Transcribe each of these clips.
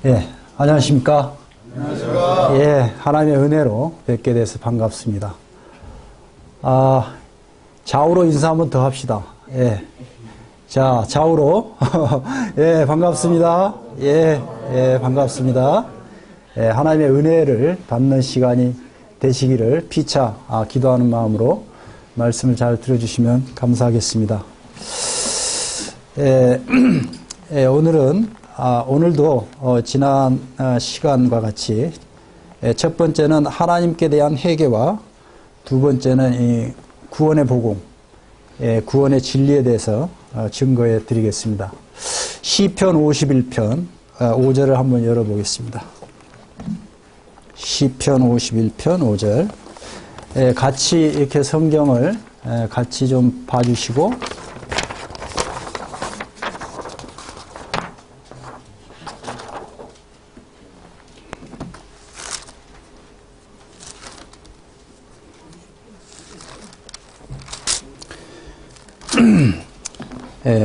예, 안녕하십니까? 안녕하십니까? 예, 하나님의 은혜로 뵙게 돼서 반갑습니다. 좌우로 인사 한번 더 합시다. 예. 자, 좌우로. 예, 반갑습니다. 예, 반갑습니다. 예, 하나님의 은혜를 받는 시간이 되시기를 피차 기도하는 마음으로 말씀을 잘 들어주시면 감사하겠습니다. 오늘은 오늘도 지난 시간과 같이 첫 번째는 하나님께 대한 회개와 두 번째는 이 구원의 복음, 구원의 진리에 대해서 증거해 드리겠습니다. 시편 51편 5절을 한번 열어보겠습니다. 시편 51편 5절. 같이 이렇게 성경을 같이 좀 봐주시고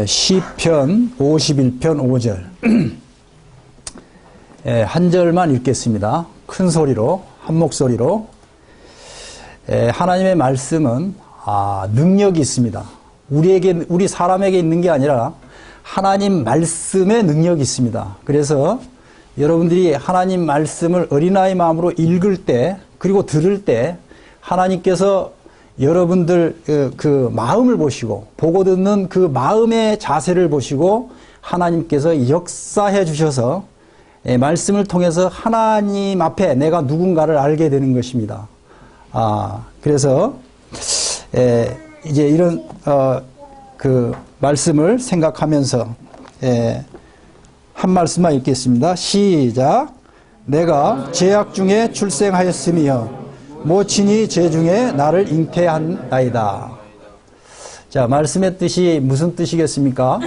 시편 51편 5절 한 절만 읽겠습니다. 큰 소리로 한 목소리로. 하나님의 말씀은 능력이 있습니다. 우리 사람에게 있는 게 아니라 하나님 말씀에 능력이 있습니다. 그래서 여러분들이 하나님 말씀을 어린아이 마음으로 읽을 때 그리고 들을 때 하나님께서 여러분들 그 마음을 보시고 보고 듣는 그 마음의 자세를 보시고 하나님께서 역사해 주셔서 말씀을 통해서 하나님 앞에 내가 누군가를 알게 되는 것입니다. 그래서 이제 이런 그 말씀을 생각하면서 한 말씀만 읽겠습니다. 시작. 내가 죄악 중에 출생하였으며 모친이 죄 중에 나를 잉태한나이다. 자, 말씀의 뜻이 무슨 뜻이겠습니까?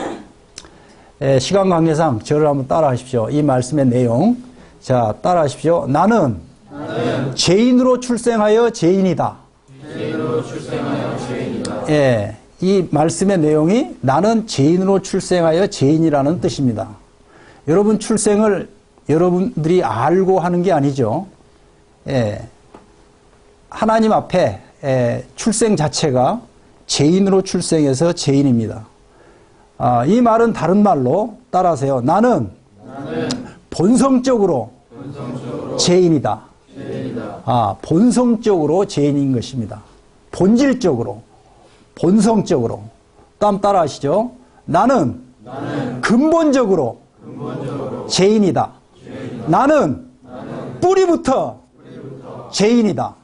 시간 관계상 저를 한번 따라 하십시오. 이 말씀의 내용. 자, 따라 하십시오. 나는 죄인으로 출생하여 죄인이다. 죄인으로 출생하여 죄인이다. 예, 이 말씀의 내용이 나는 죄인으로 출생하여 죄인이라는 뜻입니다. 여러분 출생을 여러분들이 알고 하는 게 아니죠. 예. 하나님 앞에 출생 자체가 죄인으로 출생해서 죄인입니다. 이 말은 다른 말로 따라하세요. 나는 본성적으로 죄인이다. 본성적으로 죄인인 것입니다. 본질적으로, 본성적으로. 다음 따라하시죠. 나는 근본적으로 죄인이다. 나는 뿌리부터 죄인이다.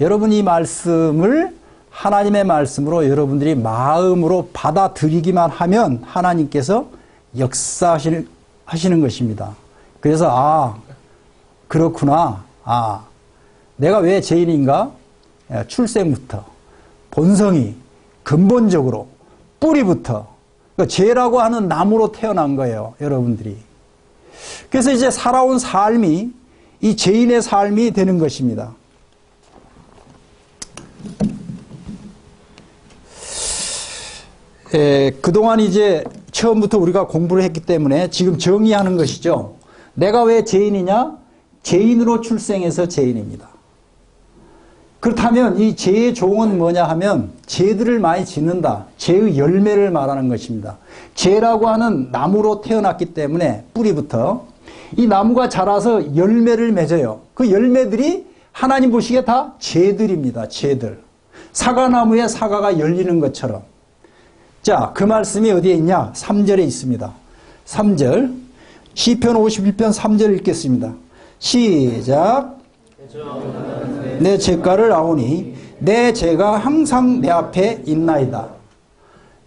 여러분 이 말씀을 하나님의 말씀으로 여러분들이 마음으로 받아들이기만 하면 하나님께서 역사하시는 것입니다. 그래서 그렇구나. 내가 왜 죄인인가? 출생부터 본성이 근본적으로 뿌리부터 그러니까 죄라고 하는 나무로 태어난 거예요. 여러분들이. 그래서 이제 살아온 삶이 이 죄인의 삶이 되는 것입니다. 그동안 이제 처음부터 우리가 공부를 했기 때문에 지금 정의하는 것이죠. 내가 왜 죄인이냐? 죄인으로 출생해서 죄인입니다. 그렇다면 이 죄의 종은 뭐냐 하면 죄들을 많이 짓는다. 죄의 열매를 말하는 것입니다. 죄라고 하는 나무로 태어났기 때문에 뿌리부터 이 나무가 자라서 열매를 맺어요. 그 열매들이 하나님 보시기에 다 죄들입니다. 죄들. 사과나무에 사과가 열리는 것처럼. 자, 그 말씀이 어디에 있냐? 3절에 있습니다. 3절. 시편 51편 3절 읽겠습니다. 시작. 내 죄가를 아오니 내 죄가 항상 내 앞에 있나이다.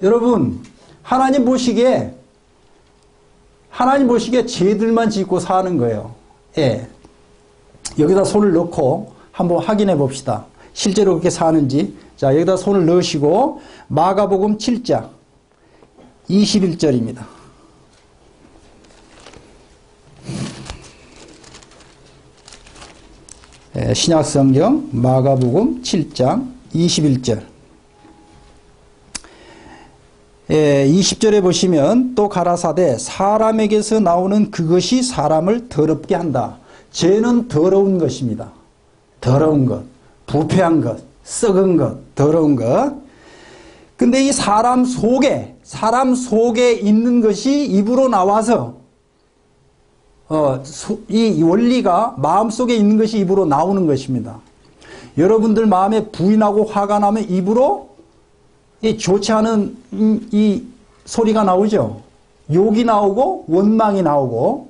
여러분, 하나님 보시기에 죄들만 짓고 사는 거예요. 예. 여기다 손을 넣고 한번 확인해 봅시다. 실제로 그렇게 사는지. 자, 여기다 손을 넣으시고 마가복음 7장 21절입니다. 신약성경 마가복음 7장 21절. 20절에 보시면 또 가라사대 사람에게서 나오는 그것이 사람을 더럽게 한다. 죄는 더러운 것입니다. 더러운 것, 부패한 것, 썩은 것, 더러운 것. 근데 이 사람 속에 있는 것이 입으로 나와서 이 원리가 마음속에 있는 것이 입으로 나오는 것입니다. 여러분들 마음에 불이 나고 화가 나면 입으로 이 좋지 않은 이 소리가 나오죠. 욕이 나오고 원망이 나오고,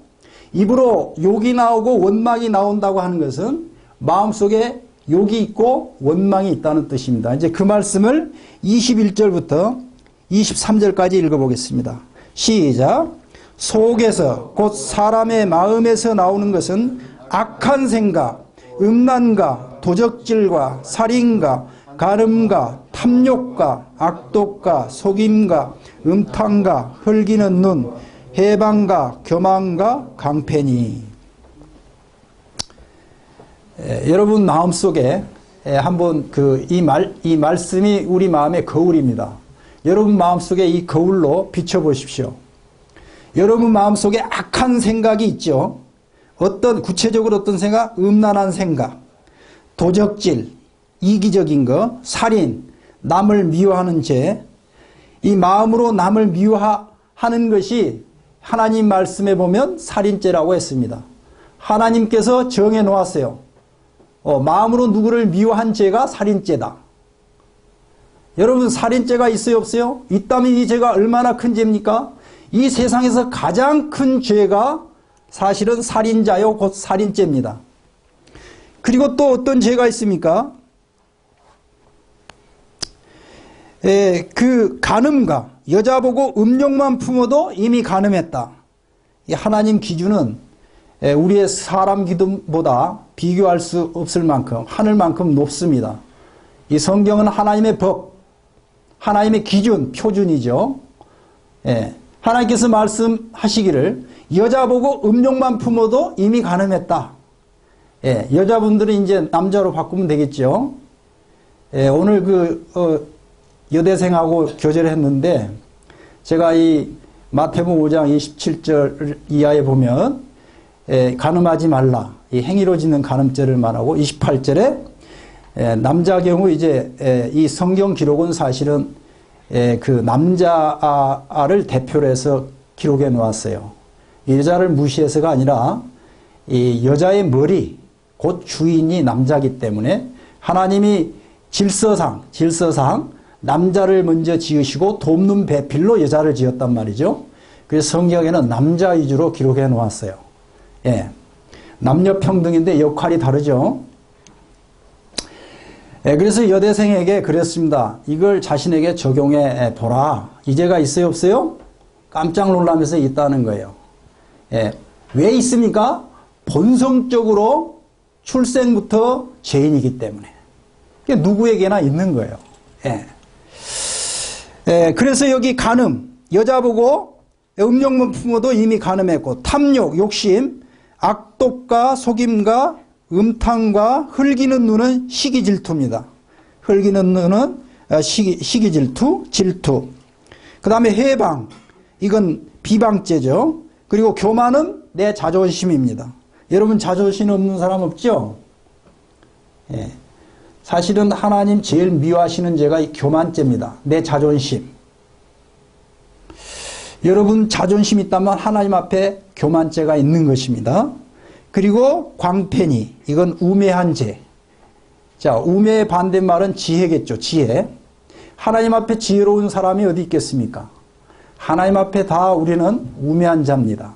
입으로 욕이 나오고 원망이 나온다고 하는 것은 마음속에 욕이 있고 원망이 있다는 뜻입니다. 이제 그 말씀을 21절부터 23절까지 읽어보겠습니다. 시작. 속에서 곧 사람의 마음에서 나오는 것은 악한 생각, 음란과 도적질과 살인과 간음과 탐욕과 악독과 속임과 음탕과 흘기는 눈, 해방과 교만과 강패니. 여러분 마음속에 한번 이 말씀이 우리 마음의 거울입니다. 여러분 마음속에 이 거울로 비춰보십시오. 여러분 마음속에 악한 생각이 있죠. 구체적으로 어떤 생각? 음란한 생각, 도적질, 이기적인 것, 살인, 남을 미워하는 죄. 이 마음으로 남을 미워하는 것이 하나님 말씀에 보면 살인죄라고 했습니다. 하나님께서 정해 놓았어요. 마음으로 누구를 미워한 죄가 살인죄다. 여러분 살인죄가 있어요 없어요? 있다면 이 죄가 얼마나 큰 죄입니까? 이 세상에서 가장 큰 죄가 사실은 살인자요 곧 살인죄입니다. 그리고 또 어떤 죄가 있습니까? 그 간음가, 여자 보고 음욕만 품어도 이미 간음했다. 이 하나님 기준은 우리의 사람 기준보다 비교할 수 없을 만큼 하늘만큼 높습니다. 이 성경은 하나님의 법, 하나님의 기준, 표준이죠. 하나님께서 말씀하시기를 여자 보고 음욕만 품어도 이미 간음했다. 여자분들은 이제 남자로 바꾸면 되겠죠. 오늘 여대생하고 교제를 했는데 제가 이 마태복음 5장 27절 이하에 보면 간음하지 말라. 이 행위로 짓는 간음죄를 말하고 28절에 남자 경우 이제 이 성경 기록은 사실은 그 남자를 대표로 해서 기록해 놓았어요. 여자를 무시해서가 아니라 이 여자의 머리, 곧 주인이 남자이기 때문에 하나님이 질서상 남자를 먼저 지으시고 돕는 배필로 여자를 지었단 말이죠. 그래서 성경에는 남자 위주로 기록해 놓았어요. 남녀 평등인데 역할이 다르죠. 그래서 여대생에게 그랬습니다. 이걸 자신에게 적용해 보라. 이 죄가 있어요 없어요? 깜짝 놀라면서 있다는 거예요. 왜 있습니까? 본성적으로 출생부터 죄인이기 때문에. 누구에게나 있는 거예요. 그래서 여기 간음, 여자 보고 음욕만 품어도 이미 간음했고, 탐욕, 욕심, 악독과 속임과 음탕과 흘기는 눈은 시기질투입니다. 흘기는 눈은 시기질투, 질투. 그 다음에 해방, 이건 비방죄죠. 그리고 교만은 내 자존심입니다. 여러분 자존심 없는 사람 없죠? 사실은 하나님 제일 미워하시는 죄가 이 교만죄입니다. 내 자존심. 여러분 자존심 있다면 하나님 앞에 교만죄가 있는 것입니다. 그리고 광패니, 이건 우매한 죄. 자, 우매의 반대말은 지혜겠죠. 지혜. 하나님 앞에 지혜로운 사람이 어디 있겠습니까? 하나님 앞에 다 우리는 우매한 자입니다.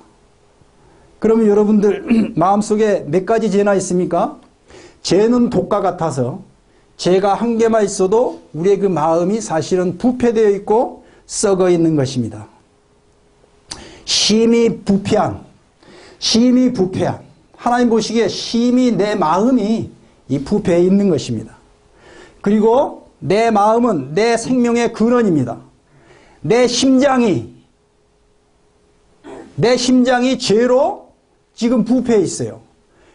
그러면 여러분들 마음속에 몇 가지 죄나 있습니까? 죄는 독과 같아서 죄가 한 개만 있어도 우리의 그 마음이 사실은 부패되어 있고 썩어 있는 것입니다. 심히 부패한, 하나님 보시기에 심히 내 마음이 이 부패해 있는 것입니다. 그리고 내 마음은 내 생명의 근원입니다. 내 심장이 죄로 지금 부패해 있어요.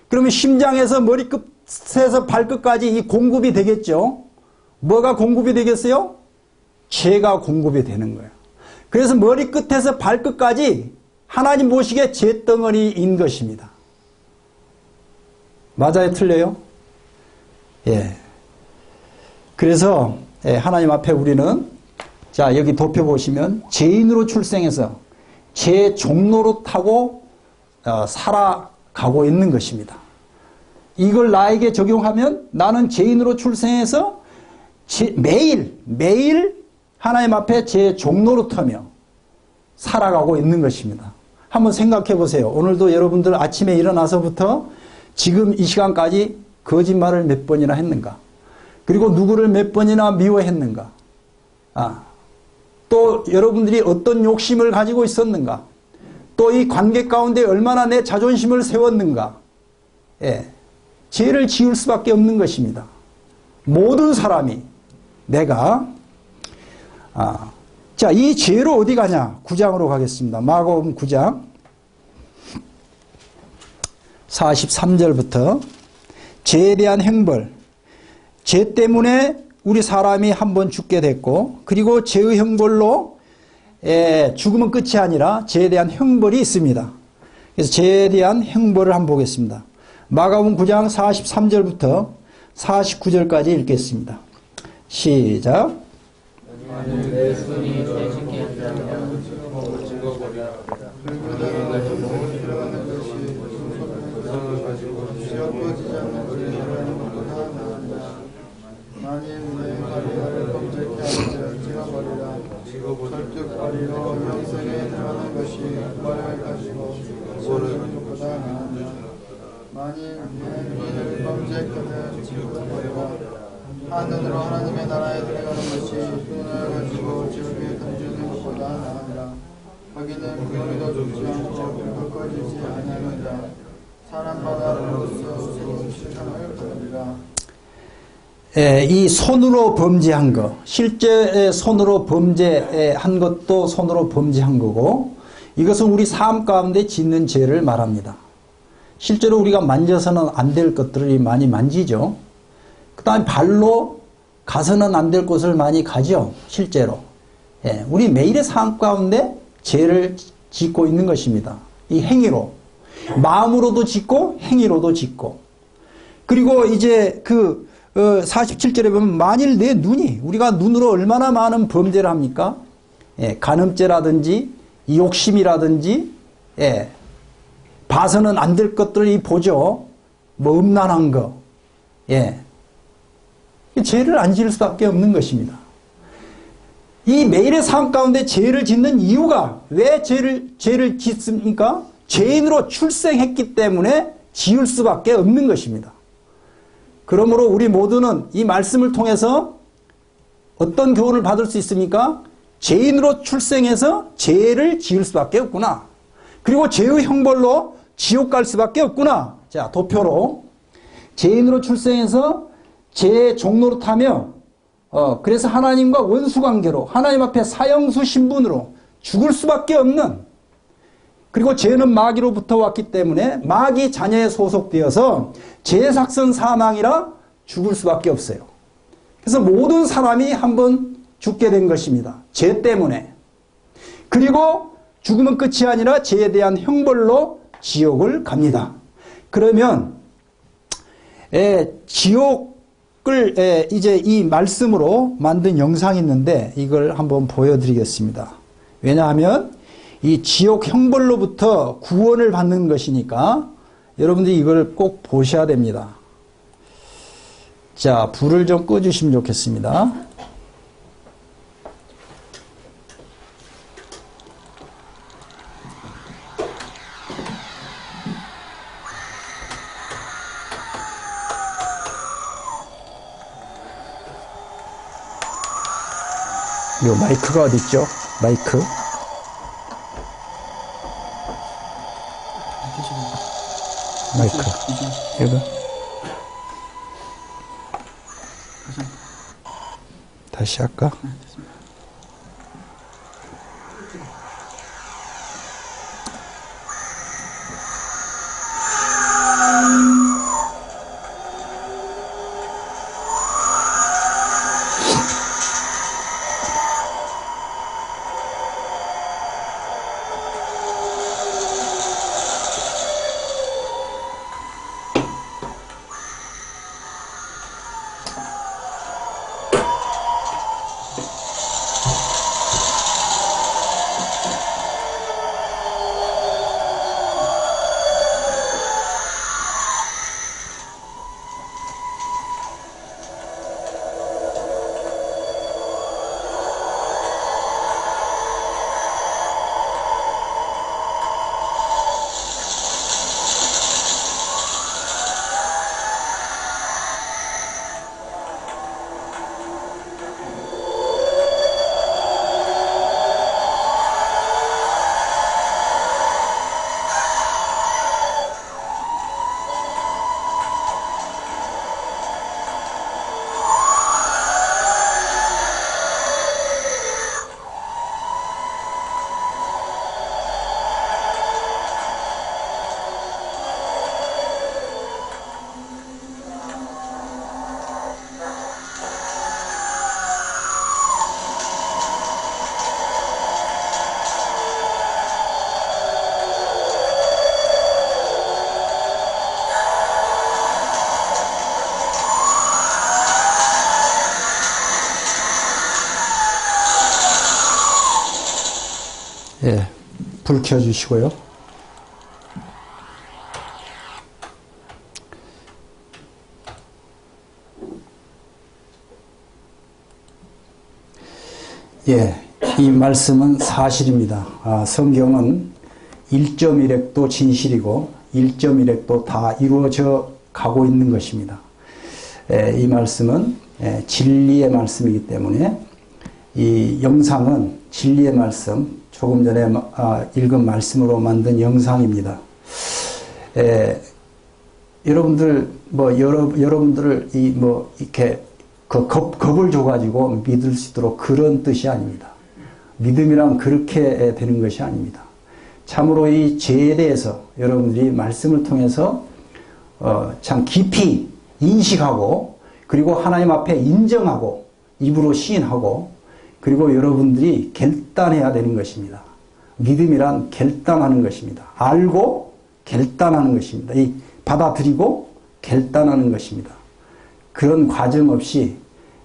그러면 심장에서 머리끝에서 발끝까지 이 공급이 되겠죠. 뭐가 공급이 되겠어요? 죄가 공급이 되는 거예요. 그래서 머리끝에서 발끝까지 하나님 보시기에 잿덩어리인 것입니다. 맞아요? 틀려요? 예. 그래서 하나님 앞에 우리는 자 여기 도표 보시면 죄인으로 출생해서 죄 종로로 타고 살아가고 있는 것입니다. 이걸 나에게 적용하면 나는 죄인으로 출생해서 매일 하나님 앞에 제 종로로 타며 살아가고 있는 것입니다. 한번 생각해 보세요. 오늘도 여러분들 아침에 일어나서부터 지금 이 시간까지 거짓말을 몇 번이나 했는가? 그리고 누구를 몇 번이나 미워했는가? 또 여러분들이 어떤 욕심을 가지고 있었는가? 또 이 관계 가운데 얼마나 내 자존심을 세웠는가? 예, 죄를 지을 수밖에 없는 것입니다. 모든 사람이 내가 자, 이 죄로 어디 가냐? 9장으로 가겠습니다. 마가복음 9장 43절부터 죄에 대한 형벌, 죄 때문에 우리 사람이 한번 죽게 됐고 그리고 죄의 형벌로 죽으면 끝이 아니라 죄에 대한 형벌이 있습니다. 그래서 죄에 대한 형벌을 한번 보겠습니다. 마가복음 9장 43절부터 49절까지 읽겠습니다. 시작. 내 손이 죄짓게 한다면 증거거리라. 만일 내 가리를 검색케 하면 찍어버리라. 설득거리로 영생에 들어가는 것이 말을 가지고 모르는 것보다 나은다. 만일 내 눈을 검색하면 찍어버리라. 하늘으로 하나님의 나라에 들어가는 것이 눈을 가지고 지옥에 던지는 것보다 나은다. 거기는 그물도 죽지 않고 불도 꺼지지 아니하느니라. 사람마다 로서 실상을 보리라. 이 손으로 범죄한 것, 실제 손으로 범죄한 것도 손으로 범죄한 거고 이것은 우리 삶 가운데 짓는 죄를 말합니다. 실제로 우리가 만져서는 안 될 것들을 많이 만지죠. 그 다음에 발로 가서는 안 될 곳을 많이 가죠. 실제로. 우리 매일의 삶 가운데 죄를 짓고 있는 것입니다. 이 행위로. 마음으로도 짓고 행위로도 짓고. 그리고 이제 47절에 보면 만일 내 눈이 우리가 눈으로 얼마나 많은 범죄를 합니까? 간음죄라든지 욕심이라든지 봐서는 안 될 것들을 보죠. 뭐 음란한 거. 죄를 안 지을 수밖에 없는 것입니다. 이 매일의 삶 가운데 죄를 짓는 이유가 왜 죄를 짓습니까? 죄인으로 출생했기 때문에 지을 수밖에 없는 것입니다. 그러므로 우리 모두는 이 말씀을 통해서 어떤 교훈을 받을 수 있습니까? 죄인으로 출생해서 죄를 지을 수밖에 없구나. 그리고 죄의 형벌로 지옥 갈 수밖에 없구나. 자, 도표로 죄인으로 출생해서 죄의 종로로 타며 그래서 하나님과 원수관계로 하나님 앞에 사형수 신분으로 죽을 수밖에 없는 그리고 죄는 마귀로부터 왔기 때문에 마귀 자녀에 소속되어서 죄삭선 사망이라 죽을 수밖에 없어요. 그래서 모든 사람이 한번 죽게 된 것입니다. 죄 때문에. 그리고 죽으면 끝이 아니라 죄에 대한 형벌로 지옥을 갑니다. 그러면 지옥을 이제 이 말씀으로 만든 영상이 있는데 이걸 한번 보여드리겠습니다. 왜냐하면 이 지옥 형벌로부터 구원을 받는 것이니까 여러분들이 이걸 꼭 보셔야 됩니다. 자, 불을 좀 꺼주시면 좋겠습니다. 요 마이크가 어디 있죠? 마이크. 마이크. 이거. 다시 할까? 불 켜주시고요. 예, 이 말씀은 사실입니다. 성경은 1.1핵도 진실이고 1.1핵도 다 이루어져 가고 있는 것입니다. 이 말씀은 진리의 말씀이기 때문에 이 영상은 진리의 말씀, 조금 전에 읽은 말씀으로 만든 영상입니다. 여러분들 여러분들을 이렇게 겁을 줘가지고 믿을 수 있도록 그런 뜻이 아닙니다. 믿음이란 그렇게 되는 것이 아닙니다. 참으로 이 죄에 대해서 여러분들이 말씀을 통해서 참 깊이 인식하고, 그리고 하나님 앞에 인정하고 입으로 시인하고, 그리고 여러분들이 결단해야 되는 것입니다. 믿음이란 결단하는 것입니다. 알고 결단하는 것입니다. 이 받아들이고 결단하는 것입니다. 그런 과정 없이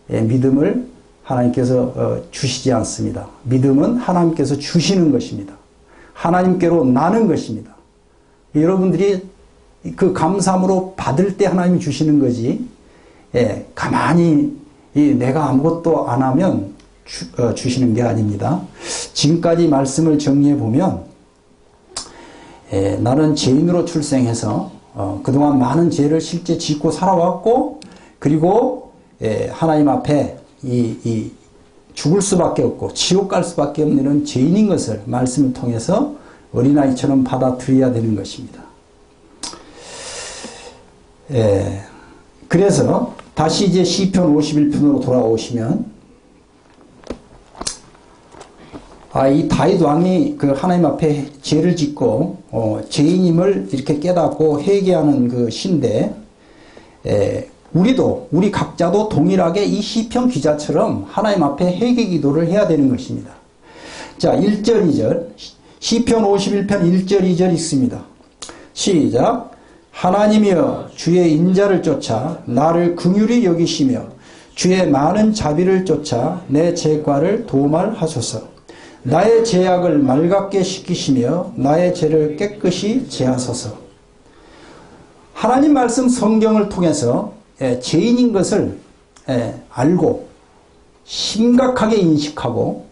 믿음을 하나님께서 주시지 않습니다. 믿음은 하나님께서 주시는 것입니다. 하나님께로 나는 것입니다. 여러분들이 그 감사함으로 받을 때 하나님이 주시는 거지, 가만히 내가 아무것도 안 하면 주시는 게 아닙니다. 지금까지 말씀을 정리해 보면, 나는 죄인으로 출생해서 그동안 많은 죄를 실제 짓고 살아왔고, 그리고 하나님 앞에 이 죽을 수밖에 없고 지옥 갈 수밖에 없는 이런 죄인인 것을 말씀을 통해서 어린아이처럼 받아들여야 되는 것입니다. 그래서 다시 이제 시편 51편으로 돌아오시면, 이 다윗 왕이 그 하나님 앞에 죄를 짓고 죄인임을 이렇게 깨닫고 회개하는 그 시인데, 우리 각자도 동일하게 이 시편 기자처럼 하나님 앞에 회개 기도를 해야 되는 것입니다. 자, 1절 2절 시편 51편 1절 2절 읽습니다. 시작. 하나님이여 주의 인자를 쫓아 나를 긍휼히 여기시며 주의 많은 자비를 쫓아 내 죄과를 도말하소서. 나의 죄악을 맑게 씻기시며 나의 죄를 깨끗이 제하소서. 하나님 말씀 성경을 통해서 죄인인 것을 알고 심각하게 인식하고,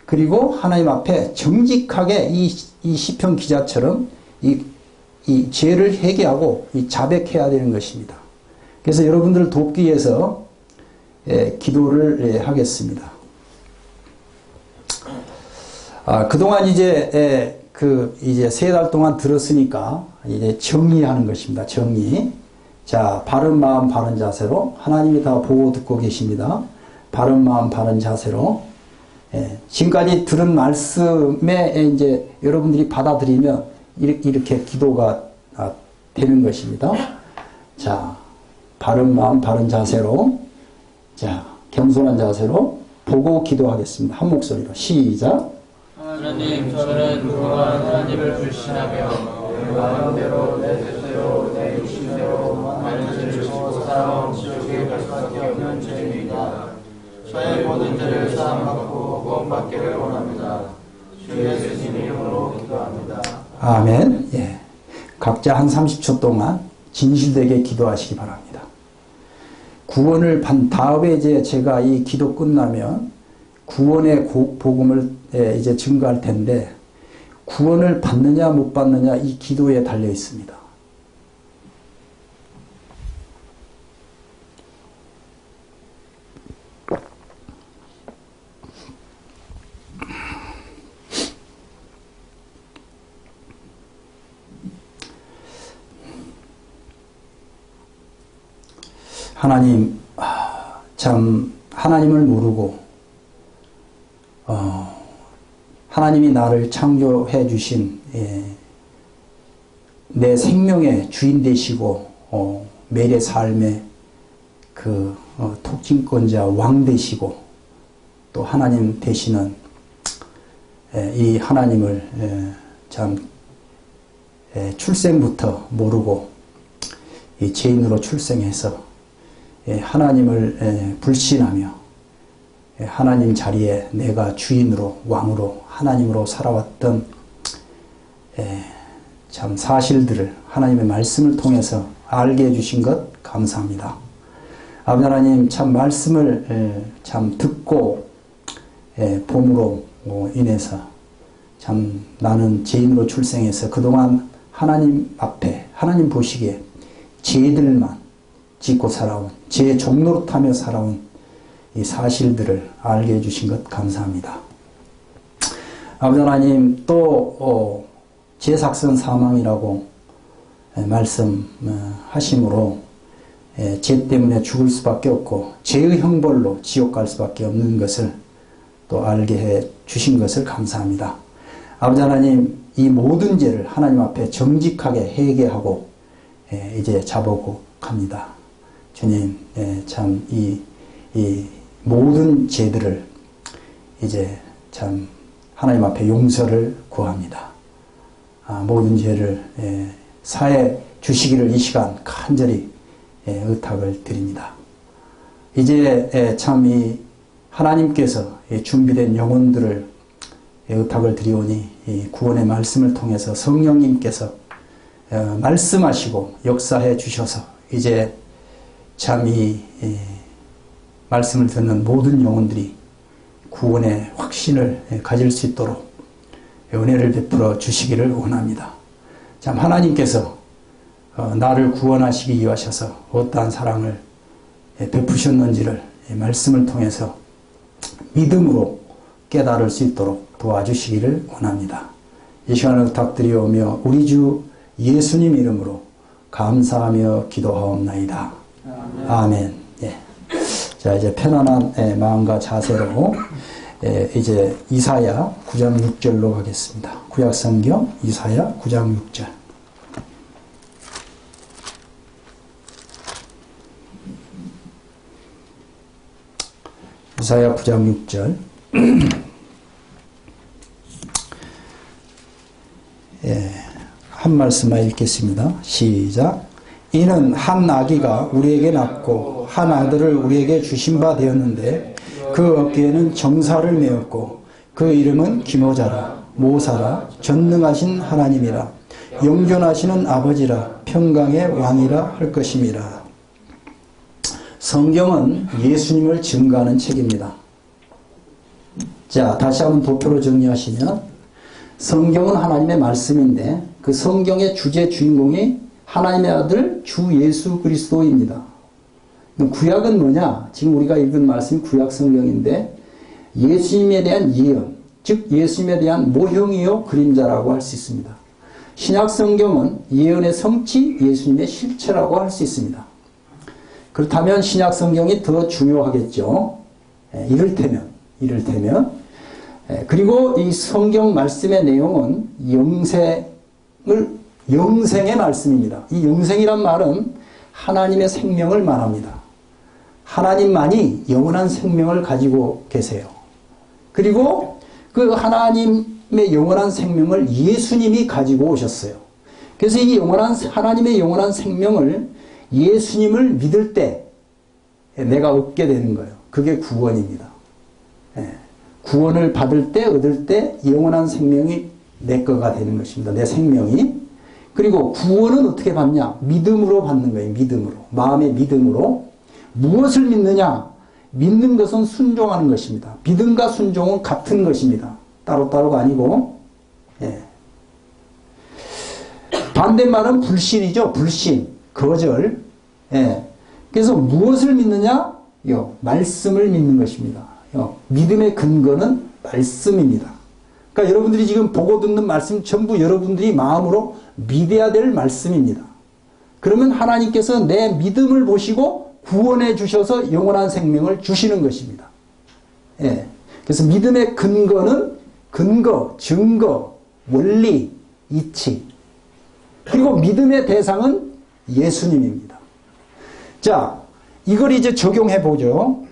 그리고 하나님 앞에 정직하게 이 시편 기자처럼 이 죄를 회개하고 자백해야 되는 것입니다. 그래서 여러분들을 돕기 위해서 기도를 하겠습니다. 그동안 이제 이제 3달 동안 들었으니까 이제 정리하는 것입니다. 정리. 자, 바른 마음 바른 자세로, 하나님이 다 보고 듣고 계십니다. 바른 마음 바른 자세로, 지금까지 들은 말씀에 이제 여러분들이 받아들이면 이렇게 기도가 되는 것입니다. 자, 바른 마음 바른 자세로, 자, 겸손한 자세로 보고 기도하겠습니다. 한 목소리로 시작. 하나님, 저는 그동안 하나님을 불신하며 내 마음대로 내 뜻대로 내 욕심대로 많은 죄를 짓고 살아온 지옥에 갈 수밖에 없는 죄인이다. 저의 모든 죄를 사함받고 구원받기를 원합니다. 주 예수님 이름으로 기도합니다. 아멘. 예. 각자 한 30초 동안 진실되게 기도하시기 바랍니다. 구원을 받은 다음에 이제 제가 이 기도 끝나면 구원의 복음을 이제 증거할 텐데, 구원을 받느냐 못 받느냐 이 기도에 달려 있습니다. 하나님, 참 하나님을 모르고 하나님이 나를 창조해 주신 내 생명의 주인 되시고 매일의 삶의 그 통치권자 왕 되시고 또 하나님 되시는 이 하나님을 참 출생부터 모르고 이 죄인으로 출생해서 하나님을 불신하며 하나님 자리에 내가 주인으로 왕으로 하나님으로 살아왔던 참 사실들을 하나님의 말씀을 통해서 알게 해주신 것 감사합니다. 아버지 하나님, 참 말씀을 참 듣고 봄으로 인해서 참 나는 죄인으로 출생해서 그동안 하나님 앞에 하나님 보시기에 죄들만 짓고 살아온, 죄의 종노릇하며 살아온 이 사실들을 알게 해주신 것 감사합니다. 아버지 하나님, 또 죄삭선 사망이라고 말씀하심으로 죄 때문에 죽을 수밖에 없고 죄의 형벌로 지옥 갈 수밖에 없는 것을 또 알게 해 주신 것을 감사합니다. 아버지 하나님, 이 모든 죄를 하나님 앞에 정직하게 회개하고 이제 자복합니다. 주님, 참 이 모든 죄들을 이제 참 하나님 앞에 용서를 구합니다. 모든 죄를 사해 주시기를 이 시간 간절히 의탁을 드립니다. 이제 참 이 하나님께서 준비된 영혼들을 의탁을 드리오니 이 구원의 말씀을 통해서 성령님께서 말씀하시고 역사해 주셔서 이제 참 이 말씀을 듣는 모든 영혼들이 구원의 확신을 가질 수 있도록 은혜를 베풀어 주시기를 원합니다. 참 하나님께서 나를 구원하시기 위하셔서 어떠한 사랑을 베푸셨는지를 말씀을 통해서 믿음으로 깨달을 수 있도록 도와주시기를 원합니다. 이 시간을 부탁드리오며 우리 주 예수님 이름으로 감사하며 기도하옵나이다. 아멘. 예. 자, 이제 편안한 마음과 자세로 이제 이사야 9장 6절로 가겠습니다. 구약성경 이사야 9장 6절. 이사야 9장 6절. 한 말씀만 읽겠습니다. 시작. 이는 한 아기가 우리에게 낳고 한 아들을 우리에게 주신 바 되었는데 그 어깨에는 정사를 메었고 그 이름은 기모자라 모사라 전능하신 하나님이라 영존하시는 아버지라 평강의 왕이라 할 것임이라. 성경은 예수님을 증거하는 책입니다. 자, 다시 한번 도표로 정리하시면 성경은 하나님의 말씀인데 그 성경의 주제 주인공이 하나님의 아들 주 예수 그리스도입니다. 구약은 뭐냐? 지금 우리가 읽은 말씀이 구약 성경인데 예수님에 대한 예언, 즉 예수님에 대한 모형이요 그림자라고 할 수 있습니다. 신약 성경은 예언의 성취, 예수님의 실체라고 할 수 있습니다. 그렇다면 신약 성경이 더 중요하겠죠. 이를테면 그리고 이 성경 말씀의 내용은 영생의 말씀입니다. 이 영생이란 말은 하나님의 생명을 말합니다. 하나님만이 영원한 생명을 가지고 계세요. 그리고 그 하나님의 영원한 생명을 예수님이 가지고 오셨어요. 그래서 이 하나님의 영원한 생명을 예수님을 믿을 때 내가 얻게 되는 거예요. 그게 구원입니다. 구원을 받을 때, 얻을 때 영원한 생명이 내 거가 되는 것입니다. 내 생명이. 그리고 구원은 어떻게 받냐? 믿음으로 받는 거예요. 믿음으로. 마음의 믿음으로. 무엇을 믿느냐? 믿는 것은 순종하는 것입니다. 믿음과 순종은 같은 것입니다. 따로따로가 아니고. 반대말은 불신이죠. 불신. 거절. 그래서 무엇을 믿느냐? 말씀을 믿는 것입니다. 믿음의 근거는 말씀입니다. 그러니까 여러분들이 지금 보고 듣는 말씀 전부 여러분들이 마음으로 믿어야 될 말씀입니다. 그러면 하나님께서 내 믿음을 보시고 구원해 주셔서 영원한 생명을 주시는 것입니다. 그래서 믿음의 근거는 근거, 증거, 원리, 이치. 그리고 믿음의 대상은 예수님입니다. 자, 이걸 이제 적용해 보죠.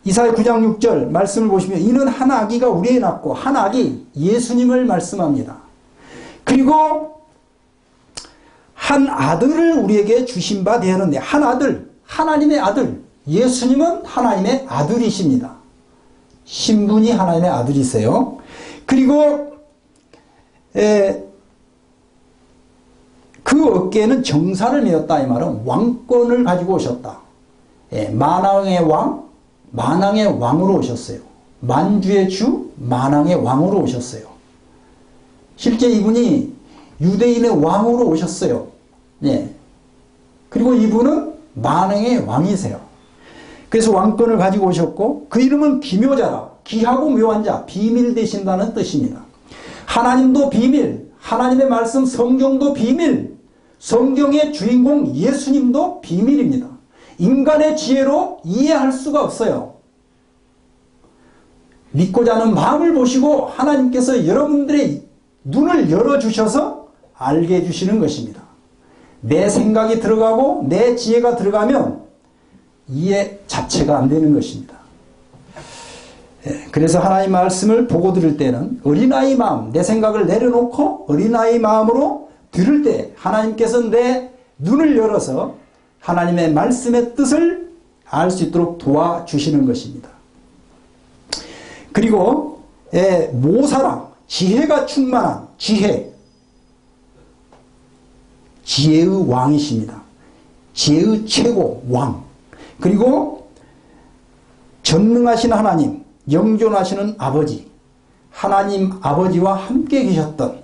이사야 9장 6절 말씀을 보시면 이는 한 아기가 우리에게 낳고 한 아기 예수님을 말씀합니다. 그리고 한 아들을 우리에게 주신 바 되었는데 한 아들, 하나님의 아들, 예수님은 하나님의 아들이십니다. 신분이 하나님의 아들이세요. 그리고 그 어깨에는 정사를 메었다. 이 말은 왕권을 가지고 오셨다. 만왕의 왕, 만왕의 왕으로 오셨어요. 만주의 주, 만왕의 왕으로 오셨어요. 실제 이분이 유대인의 왕으로 오셨어요. 그리고 이분은 만왕의 왕이세요. 그래서 왕권을 가지고 오셨고 그 이름은 기묘자라. 기하고 묘한 자, 비밀 되신다는 뜻입니다. 하나님도 비밀, 하나님의 말씀 성경도 비밀, 성경의 주인공 예수님도 비밀입니다. 인간의 지혜로 이해할 수가 없어요. 믿고자 하는 마음을 보시고 하나님께서 여러분들의 눈을 열어주셔서 알게 해주시는 것입니다. 내 생각이 들어가고 내 지혜가 들어가면 이해 자체가 안 되는 것입니다. 그래서 하나님 말씀을 보고 들을 때는 어린아이 마음, 내 생각을 내려놓고 어린아이 마음으로 들을 때 하나님께서 내 눈을 열어서 하나님의 말씀의 뜻을 알 수 있도록 도와주시는 것입니다. 그리고 모사랑, 지혜가 충만한 지혜의 왕이십니다. 지혜의 최고 왕. 그리고 전능하신 하나님, 영존하시는 아버지, 하나님 아버지와 함께 계셨던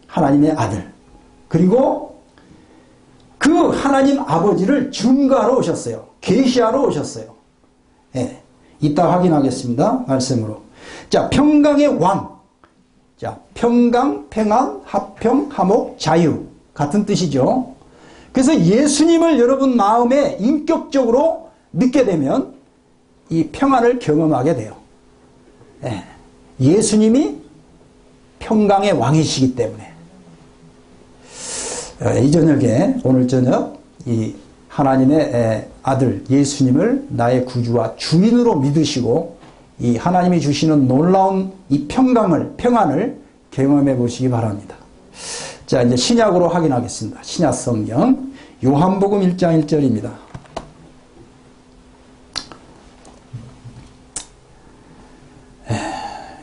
하나님의 아들, 그리고 그 하나님 아버지를 증거하러 오셨어요. 계시하러 오셨어요. 이따 확인하겠습니다. 말씀으로. 자, 평강의 왕. 자, 평강, 평안, 합평, 화목, 자유. 같은 뜻이죠. 그래서 예수님을 여러분 마음에 인격적으로 믿게 되면 이 평안을 경험하게 돼요. 예수님이 평강의 왕이시기 때문에. 이 저녁에, 오늘 저녁 이 하나님의 아들 예수님을 나의 구주와 주인으로 믿으시고 이 하나님이 주시는 놀라운 이 평안을 경험해 보시기 바랍니다. 자, 이제 신약으로 확인하겠습니다. 신약 성경 요한복음 1장 1절입니다.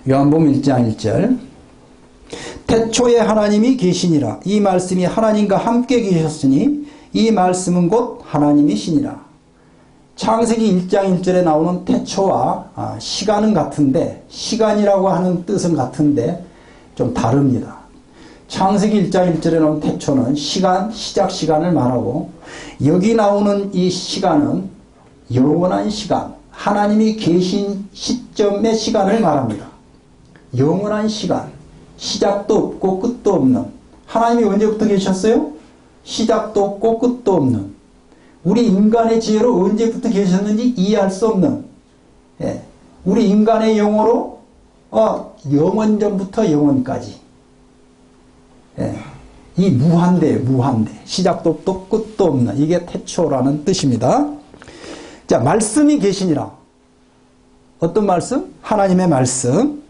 요한복음 1장 1절. 태초에 하나님이 계시니라. 이 말씀이 하나님과 함께 계셨으니 이 말씀은 곧 하나님이시니라. 창세기 1장 1절에 나오는 태초와 시간은 같은데, 시간이라고 하는 뜻은 같은데 좀 다릅니다. 창세기 1장 1절에 나오는 태초는 시간, 시작 시간을 말하고, 여기 나오는 이 시간은 영원한 시간, 하나님이 계신 시점의 시간을 말합니다. 영원한 시간, 시작도 없고 끝도 없는, 하나님이 언제부터 계셨어요? 시작도 없고 끝도 없는, 우리 인간의 지혜로 언제부터 계셨는지 이해할 수 없는, 우리 인간의 영어로 영원 전부터 영원까지, 이 무한대, 시작도 없고 끝도 없는, 이게 태초라는 뜻입니다. 자, 말씀이 계시니라. 어떤 말씀? 하나님의 말씀.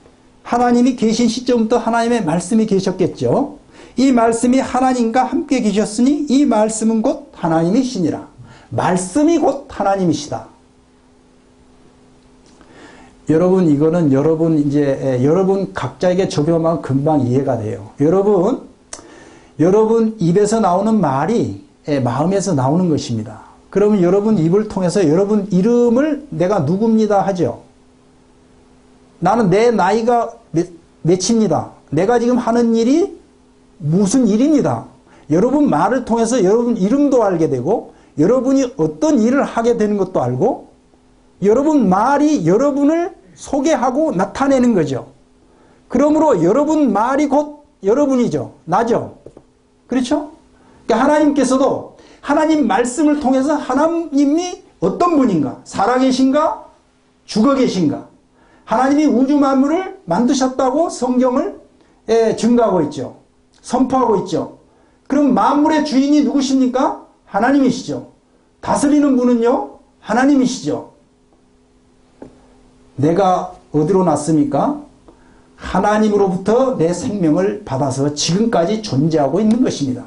하나님이 계신 시점부터 하나님의 말씀이 계셨겠죠. 이 말씀이 하나님과 함께 계셨으니 이 말씀은 곧 하나님이시니라. 말씀이 곧 하나님이시다. 여러분, 이거는 여러분 각자에게 적용하면 금방 이해가 돼요. 여러분 입에서 나오는 말이 마음에서 나오는 것입니다. 그러면 여러분 입을 통해서 여러분 이름을 내가 누굽니다 하죠. 나는 내 나이가 몇입니다. 내가 지금 하는 일이 무슨 일입니다. 여러분 말을 통해서 여러분 이름도 알게 되고, 여러분이 어떤 일을 하게 되는 것도 알고, 여러분 말이 여러분을 소개하고 나타내는 거죠. 그러므로 여러분 말이 곧 여러분이죠. 나죠. 그렇죠? 그러니까 하나님께서도 하나님 말씀을 통해서 하나님이 어떤 분인가, 살아계신가, 죽어 계신가, 하나님이 우주 만물을 만드셨다고 성경을 증거하고 있죠. 선포하고 있죠. 그럼 만물의 주인이 누구십니까? 하나님이시죠. 다스리는 분은요? 하나님이시죠. 내가 어디로 났습니까? 하나님으로부터 내 생명을 받아서 지금까지 존재하고 있는 것입니다.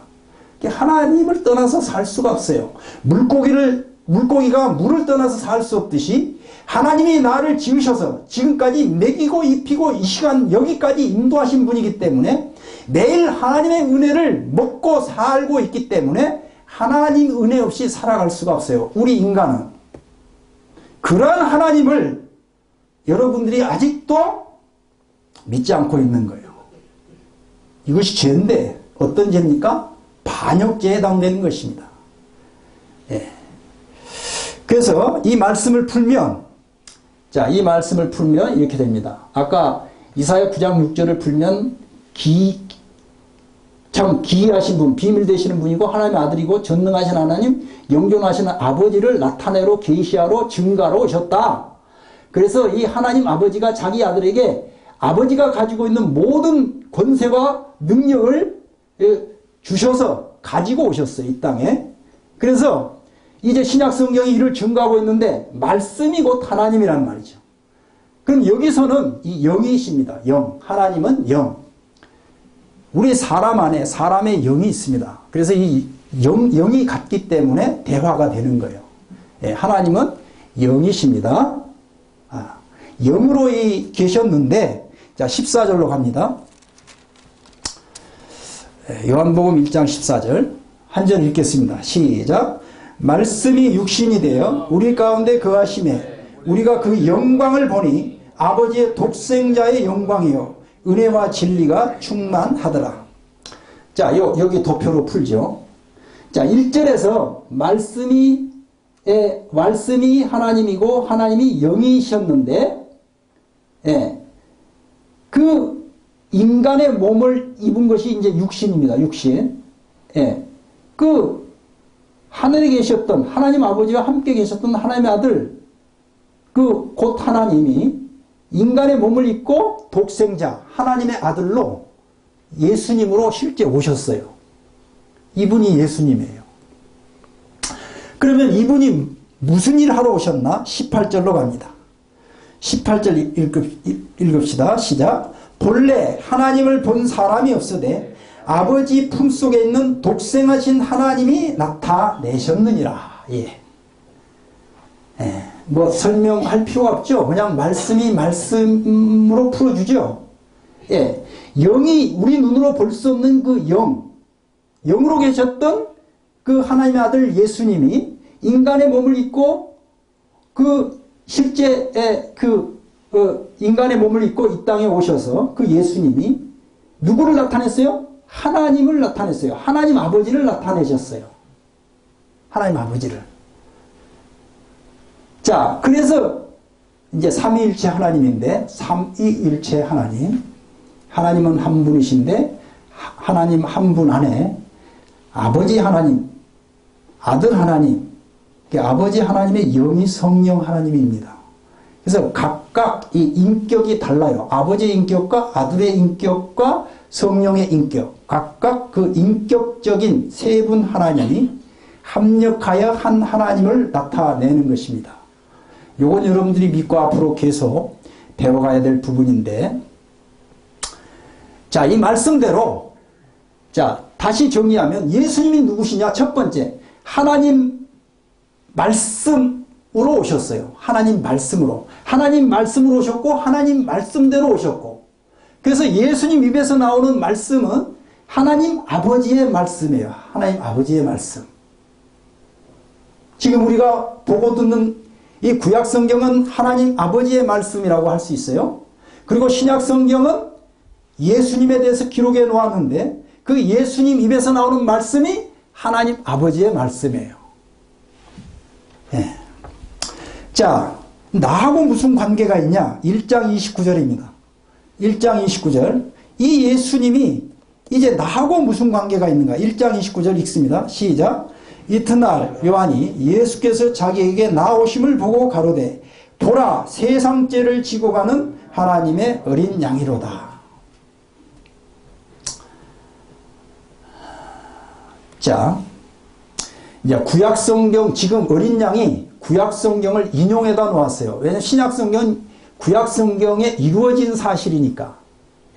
하나님을 떠나서 살 수가 없어요. 물고기가 물을 떠나서 살 수 없듯이 하나님이 나를 지으셔서 지금까지 먹이고 입히고 이 시간 여기까지 인도하신 분이기 때문에 매일 하나님의 은혜를 먹고 살고 있기 때문에 하나님 은혜 없이 살아갈 수가 없어요. 우리 인간은. 그러한 하나님을 여러분들이 아직도 믿지 않고 있는 거예요. 이것이 죄인데 어떤 죄입니까? 반역죄에 해당되는 것입니다. 예. 그래서 이 말씀을 풀면, 자, 이 말씀을 풀면 이렇게 됩니다. 아까 이사야 9장 6절을 풀면 참 기이하신 분, 비밀 되시는 분이고 하나님의 아들이고 전능하신 하나님, 영존하신 아버지를 나타내러 계시하러 증가로 오셨다. 그래서 이 하나님 아버지가 자기 아들에게 아버지가 가지고 있는 모든 권세와 능력을 주셔서 가지고 오셨어요. 이 땅에. 그래서 이제 신약 성경이 이를 증거하고 있는데 말씀이 곧 하나님이란 말이죠. 그럼 여기서는 이 영이십니다. 영. 하나님은 영. 우리 사람 안에 사람의 영이 있습니다. 그래서 이 영이 같기 때문에 대화가 되는 거예요. 예, 하나님은 영이십니다. 영으로 계셨는데, 자, 14절로 갑니다. 요한복음 1장 14절. 한 절 읽겠습니다. 시작. 말씀이 육신이 되어 우리 가운데 거하심에 우리가 그 영광을 보니 아버지의 독생자의 영광이요 은혜와 진리가 충만하더라. 자, 여기 도표로 풀죠. 자, 1절에서 말씀이 하나님이고 하나님이 영이셨는데, 예, 그 인간의 몸을 입은 것이 이제 육신입니다. 육신. 예, 그 하늘에 계셨던 하나님 아버지와 함께 계셨던 하나님의 아들, 그 곧 하나님이 인간의 몸을 입고 독생자 하나님의 아들로 예수님으로 실제 오셨어요. 이분이 예수님이에요. 그러면 이분이 무슨 일 하러 오셨나? 18절로 갑니다. 18절 읽읍시다. 시작. 본래 하나님을 본 사람이 없으되 아버지 품속에 있는 독생하신 하나님이 나타내셨느니라. 예. 예. 뭐 설명할 필요가 없죠. 그냥 말씀이 말씀으로 풀어주죠. 예. 영이 우리 눈으로 볼 수 없는 그 영으로 계셨던 그 하나님의 아들 예수님이 인간의 몸을 입고 그 실제 인간의 몸을 입고 이 땅에 오셔서 그 예수님이 누구를 나타냈어요? 하나님을 나타냈어요. 하나님 아버지를 나타내셨어요. 하나님 아버지를. 자, 그래서 이제 삼위일체 하나님인데 삼위일체 하나님. 하나님은 한 분이신데 하나님 한 분 안에 아버지 하나님, 아들 하나님, 아버지 하나님의 영이 성령 하나님입니다. 그래서 각각 이 인격이 달라요. 아버지의 인격과 아들의 인격과 성령의 인격, 각각 그 인격적인 세 분 하나님이 합력하여 한 하나님을 나타내는 것입니다. 요건 여러분들이 믿고 앞으로 계속 배워가야 될 부분인데, 자, 이 말씀대로, 자, 다시 정리하면 예수님이 누구시냐? 첫 번째, 하나님 말씀으로 오셨어요. 하나님 말씀으로. 하나님 말씀으로 오셨고, 하나님 말씀대로 오셨고, 그래서 예수님 입에서 나오는 말씀은 하나님 아버지의 말씀이에요. 하나님 아버지의 말씀. 지금 우리가 보고 듣는 이 구약 성경은 하나님 아버지의 말씀이라고 할 수 있어요. 그리고 신약 성경은 예수님에 대해서 기록해 놓았는데 그 예수님 입에서 나오는 말씀이 하나님 아버지의 말씀이에요. 예. 자, 나하고 무슨 관계가 있냐? 1장 29절입니다. 1장 29절. 이 예수님이 이제 나하고 무슨 관계가 있는가? 1장 29절 읽습니다. 시작. 이튿날 요한이 예수께서 자기에게 나오심을 보고 가로되 보라 세상 죄를 지고 가는 하나님의 어린 양이로다. 자, 이제 구약성경, 지금 어린 양이 구약성경을 인용해다 놓았어요. 왜냐하면 신약성경은 구약성경에 이루어진 사실이니까.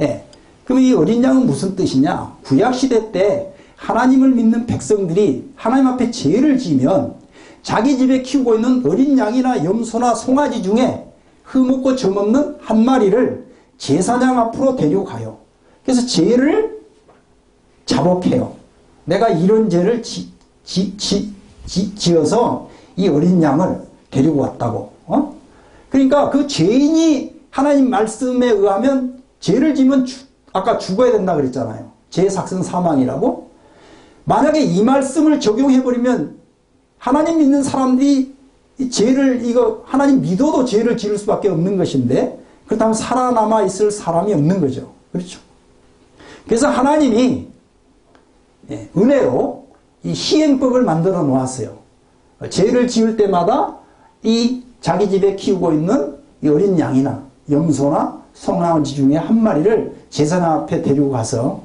예. 그럼 이 어린 양은 무슨 뜻이냐? 구약시대 때 하나님을 믿는 백성들이 하나님 앞에 죄를 지면 자기 집에 키우고 있는 어린 양이나 염소나 송아지 중에 흠없고 점없는 한 마리를 제사장 앞으로 데려가요. 그래서 죄를 자복해요. 내가 이런 죄를 지어서 이 어린 양을 데리고 왔다고. 그러니까 그 죄인이 하나님 말씀에 의하면 죄를 지면 아까 죽어야 된다 그랬잖아요. 죄의 삭은 사망이라고. 만약에 이 말씀을 적용해버리면 하나님 믿는 사람들이 죄를 하나님 믿어도 죄를 지을 수밖에 없는 것인데, 그렇다면 살아남아 있을 사람이 없는 거죠. 그렇죠. 그래서 하나님이 은혜로 이 시행법을 만들어 놓았어요. 죄를 지을 때마다 이 자기 집에 키우고 있는 이 어린 양이나 염소나 송아지 중에 한 마리를 제사장 앞에 데리고 가서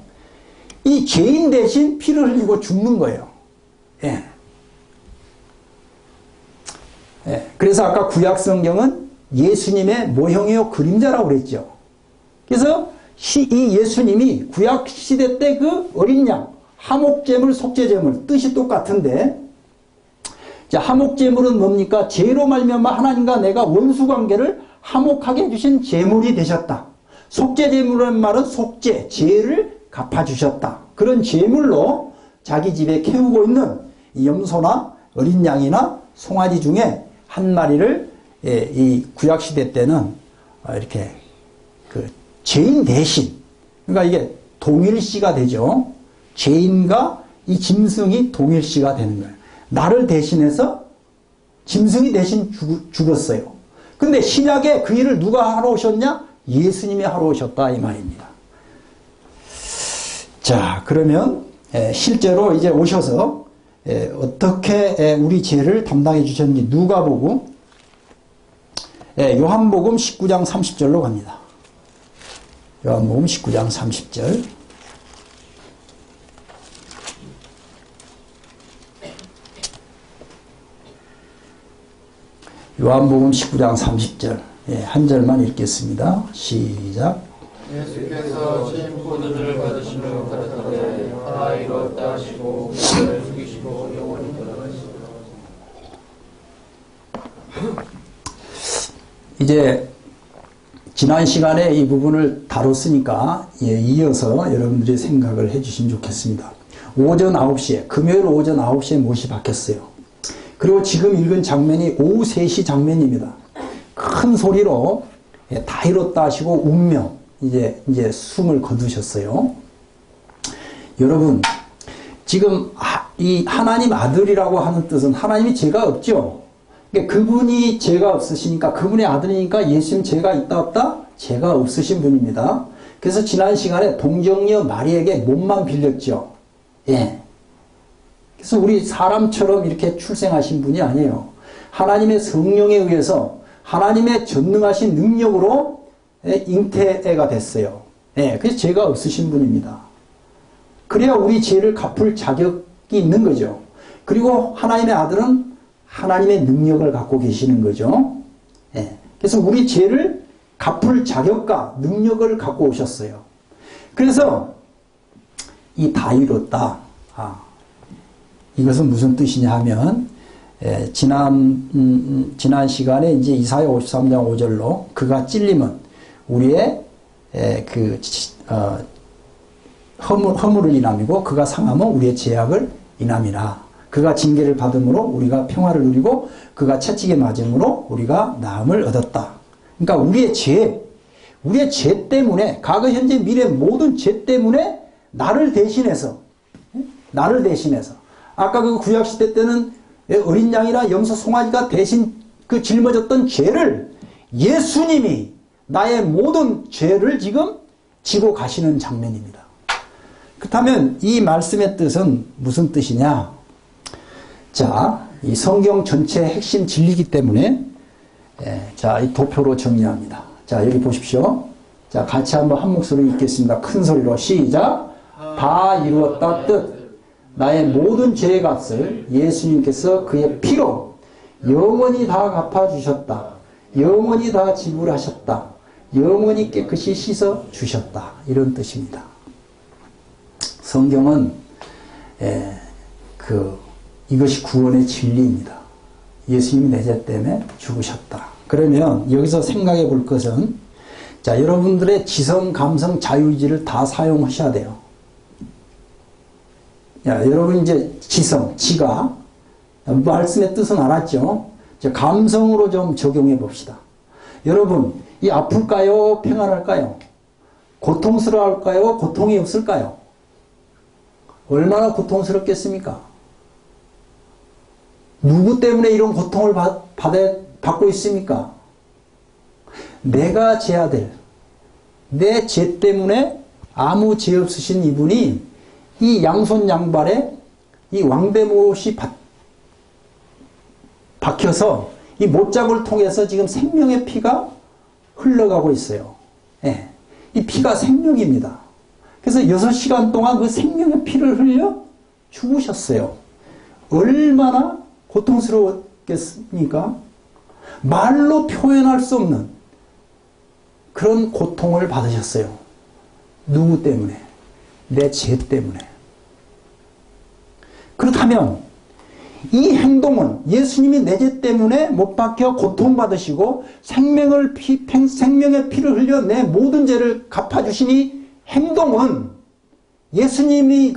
이 죄인 대신 피를 흘리고 죽는 거예요. 예. 그래서 아까 구약 성경은 예수님의 모형이요 그림자라고 그랬죠. 그래서 이 예수님이 구약 시대 때 그 어린 양, 화목제물, 속죄제물 뜻이 똑같은데, 자, 화목제물은 뭡니까? 죄로 말미암아 하나님과 내가 원수관계를 화목하게 해주신 제물이 되셨다. 속죄제물이라는 말은 속죄, 죄를 갚아주셨다. 그런 제물로 자기 집에 키우고 있는 염소나 어린 양이나 송아지 중에 한 마리를 이 구약시대 때는 이렇게 그 죄인 대신, 그러니까 이게 동일시가 되죠. 죄인과 이 짐승이 동일시가 되는 거예요. 나를 대신해서 짐승이 대신 죽었어요. 근데 신약에 그 일을 누가 하러 오셨냐? 예수님이 하러 오셨다 이 말입니다. 자, 그러면 실제로 이제 오셔서 어떻게 우리 죄를 담당해 주셨는지 누가복음 요한복음 19장 30절로 갑니다. 요한복음 19장 30절. 요한복음 19장 30절. 한 절만 읽겠습니다. 시작. 예수께서 신 포도주를 받으시며 가라사대 다 이루었다 하시고 그를 숙이시고 영원히 돌아가시고. 이제 지난 시간에 이 부분을 다뤘으니까 이어서 여러분들이 생각을 해주시면 좋겠습니다. 오전 9시에 금요일 오전 9시에 못이 박혔어요. 그리고 지금 읽은 장면이 오후 3시 장면입니다. 큰 소리로 다 이뤘다 하시고 운명 이제 숨을 거두셨어요. 여러분, 지금 이 하나님 아들이라고 하는 뜻은 하나님이 죄가 없죠. 그러니까 그분이 죄가 없으시니까, 그분의 아들이니까 예수님 죄가 있다 없다? 죄가 없으신 분입니다. 그래서 지난 시간에 동정녀 마리에게 몸만 빌렸죠. 예. 그래서 우리 사람처럼 이렇게 출생하신 분이 아니에요. 하나님의 성령에 의해서 하나님의 전능하신 능력으로 잉태애가 됐어요. 예, 그래서 죄가 없으신 분입니다. 그래야 우리 죄를 갚을 자격이 있는 거죠. 그리고 하나님의 아들은 하나님의 능력을 갖고 계시는 거죠. 예, 그래서 우리 죄를 갚을 자격과 능력을 갖고 오셨어요. 그래서 이 다 이뤘다. 이것은 무슨 뜻이냐 하면, 지난 시간에 이제 이사야 53장 5절로 그가 찔림은 우리의 허물을 인함이고 그가 상함은 우리의 죄악을 인함이라. 그가 징계를 받음으로 우리가 평화를 누리고 그가 채찍에 맞음으로 우리가 나음을 얻었다. 그러니까 우리의 죄 때문에, 과거 현재 미래 모든 죄 때문에 나를 대신해서 아까 그 구약시대 때는 어린 양이나 염소 송아지가 대신 그 짊어졌던 죄를 예수님이 나의 모든 죄를 지금 지고 가시는 장면입니다. 그렇다면 이 말씀의 뜻은 무슨 뜻이냐? 자, 이 성경 전체의 핵심 진리이기 때문에 자, 이 도표로 정리합니다. 자, 여기 보십시오. 자, 같이 한번 한 목소리 읽겠습니다. 큰 소리로 시작. 다 이루었다 뜻. 나의 모든 죄의 값을 예수님께서 그의 피로 영원히 다 갚아주셨다. 영원히 다 지불하셨다. 영원히 깨끗이 씻어주셨다. 이런 뜻입니다. 성경은 이것이 구원의 진리입니다. 예수님이 내 죄 때문에 죽으셨다. 그러면 여기서 생각해 볼 것은, 자, 여러분들의 지성, 감성, 자유의지를 다 사용하셔야 돼요. 야, 여러분 이제 지성, 지가 말씀의 뜻은 알았죠? 이제 감성으로 좀 적용해 봅시다. 여러분, 이 아플까요? 평안할까요? 고통스러울까요? 고통이 없을까요? 얼마나 고통스럽겠습니까? 누구 때문에 이런 고통을 받고 있습니까? 내가 져야 될, 내 죄 때문에 아무 죄 없으신 이분이 이 양손 양발에 이 왕대못이 박혀서 이 못자국을 통해서 지금 생명의 피가 흘러가고 있어요. 예. 이 피가 생명입니다. 그래서 6시간 동안 그 생명의 피를 흘려 죽으셨어요. 얼마나 고통스러웠겠습니까? 말로 표현할 수 없는 그런 고통을 받으셨어요. 누구 때문에? 내 죄 때문에. 그렇다면 이 행동은 예수님이 내 죄 때문에 못 박혀 고통받으시고 생명의 피를 흘려 내 모든 죄를 갚아주신 이 행동은, 예수님이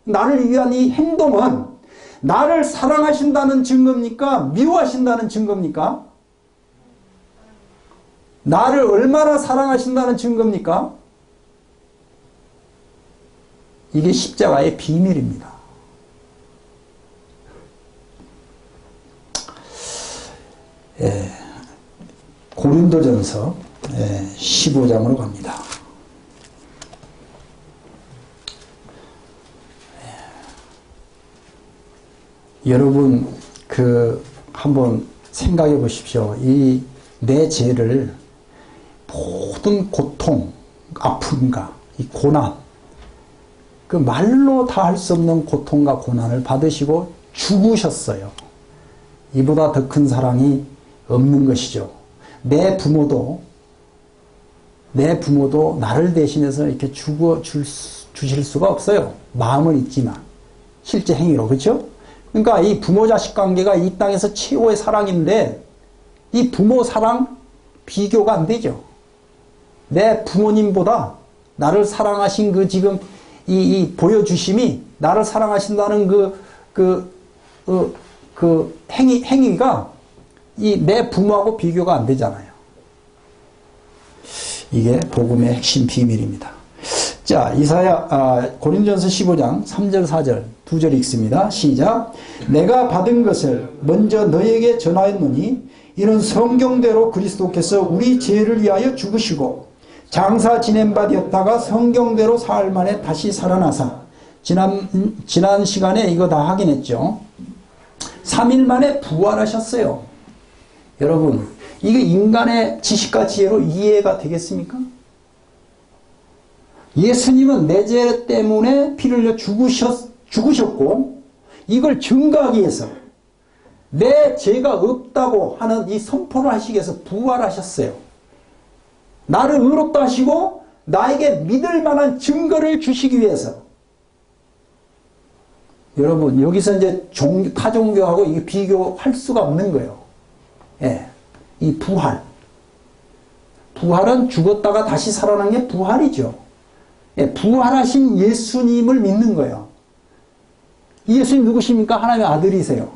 나를 위한 이 행동은 나를 사랑하신다는 증거입니까? 미워하신다는 증거입니까? 나를 얼마나 사랑하신다는 증거입니까? 이게 십자가의 비밀입니다. 고린도전서 15장으로 갑니다. 여러분 한번 생각해 보십시오. 이 내 죄를, 모든 고통, 아픔과 이 고난, 그 말로 다 할 수 없는 고통과 고난을 받으시고 죽으셨어요. 이보다 더 큰 사랑이 없는 것이죠. 내 부모도 나를 대신해서 이렇게 주실 수가 없어요. 마음은 있지만 실제 행위로. 그렇죠? 그러니까 이 부모 자식 관계가 이 땅에서 최고의 사랑인데 이 부모 사랑 비교가 안 되죠. 내 부모님보다 나를 사랑하신 지금 이 보여주심이, 나를 사랑하신다는 행위가 이 내 부모하고 비교가 안 되잖아요. 이게 복음의 핵심 비밀입니다. 자, 고린도전서 15장 3절 4절 두 절 읽습니다. 시작. 내가 받은 것을 먼저 너에게 전하였노니 이는 성경대로 그리스도께서 우리 죄를 위하여 죽으시고 장사 지낸 바 되었다가 성경대로 사흘 만에 다시 살아나사, 지난 시간에 이거 다 확인했죠. 3일 만에 부활하셨어요. 여러분, 이게 인간의 지식과 지혜로 이해가 되겠습니까? 예수님은 내 죄 때문에 피를 흘려 죽으셨고, 이걸 증거하기 위해서 내 죄가 없다고 하는 이 선포를 하시기 위해서 부활하셨어요. 나를 의롭다 하시고 나에게 믿을 만한 증거를 주시기 위해서. 여러분, 여기서 이제 타종교하고 이게 비교할 수가 없는 거예요. 예, 이 부활은 죽었다가 다시 살아난 게 부활이죠. 예, 부활하신 예수님을 믿는 거예요. 이 예수님 누구십니까? 하나님의 아들이세요.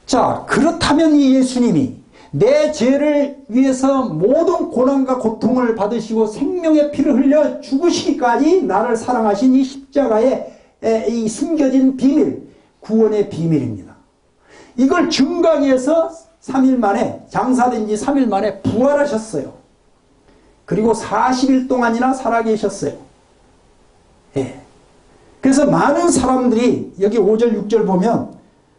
자, 그렇다면 이 예수님이 내 죄를 위해서 모든 고난과 고통을 받으시고 생명의 피를 흘려 죽으시기까지 나를 사랑하신 이 십자가의 이 숨겨진 비밀, 구원의 비밀입니다. 이걸 증거하기 위해서 3일 만에, 장사된 지 3일 만에 부활하셨어요. 그리고 40일 동안이나 살아계셨어요. 예. 그래서 많은 사람들이 여기 5절 6절 보면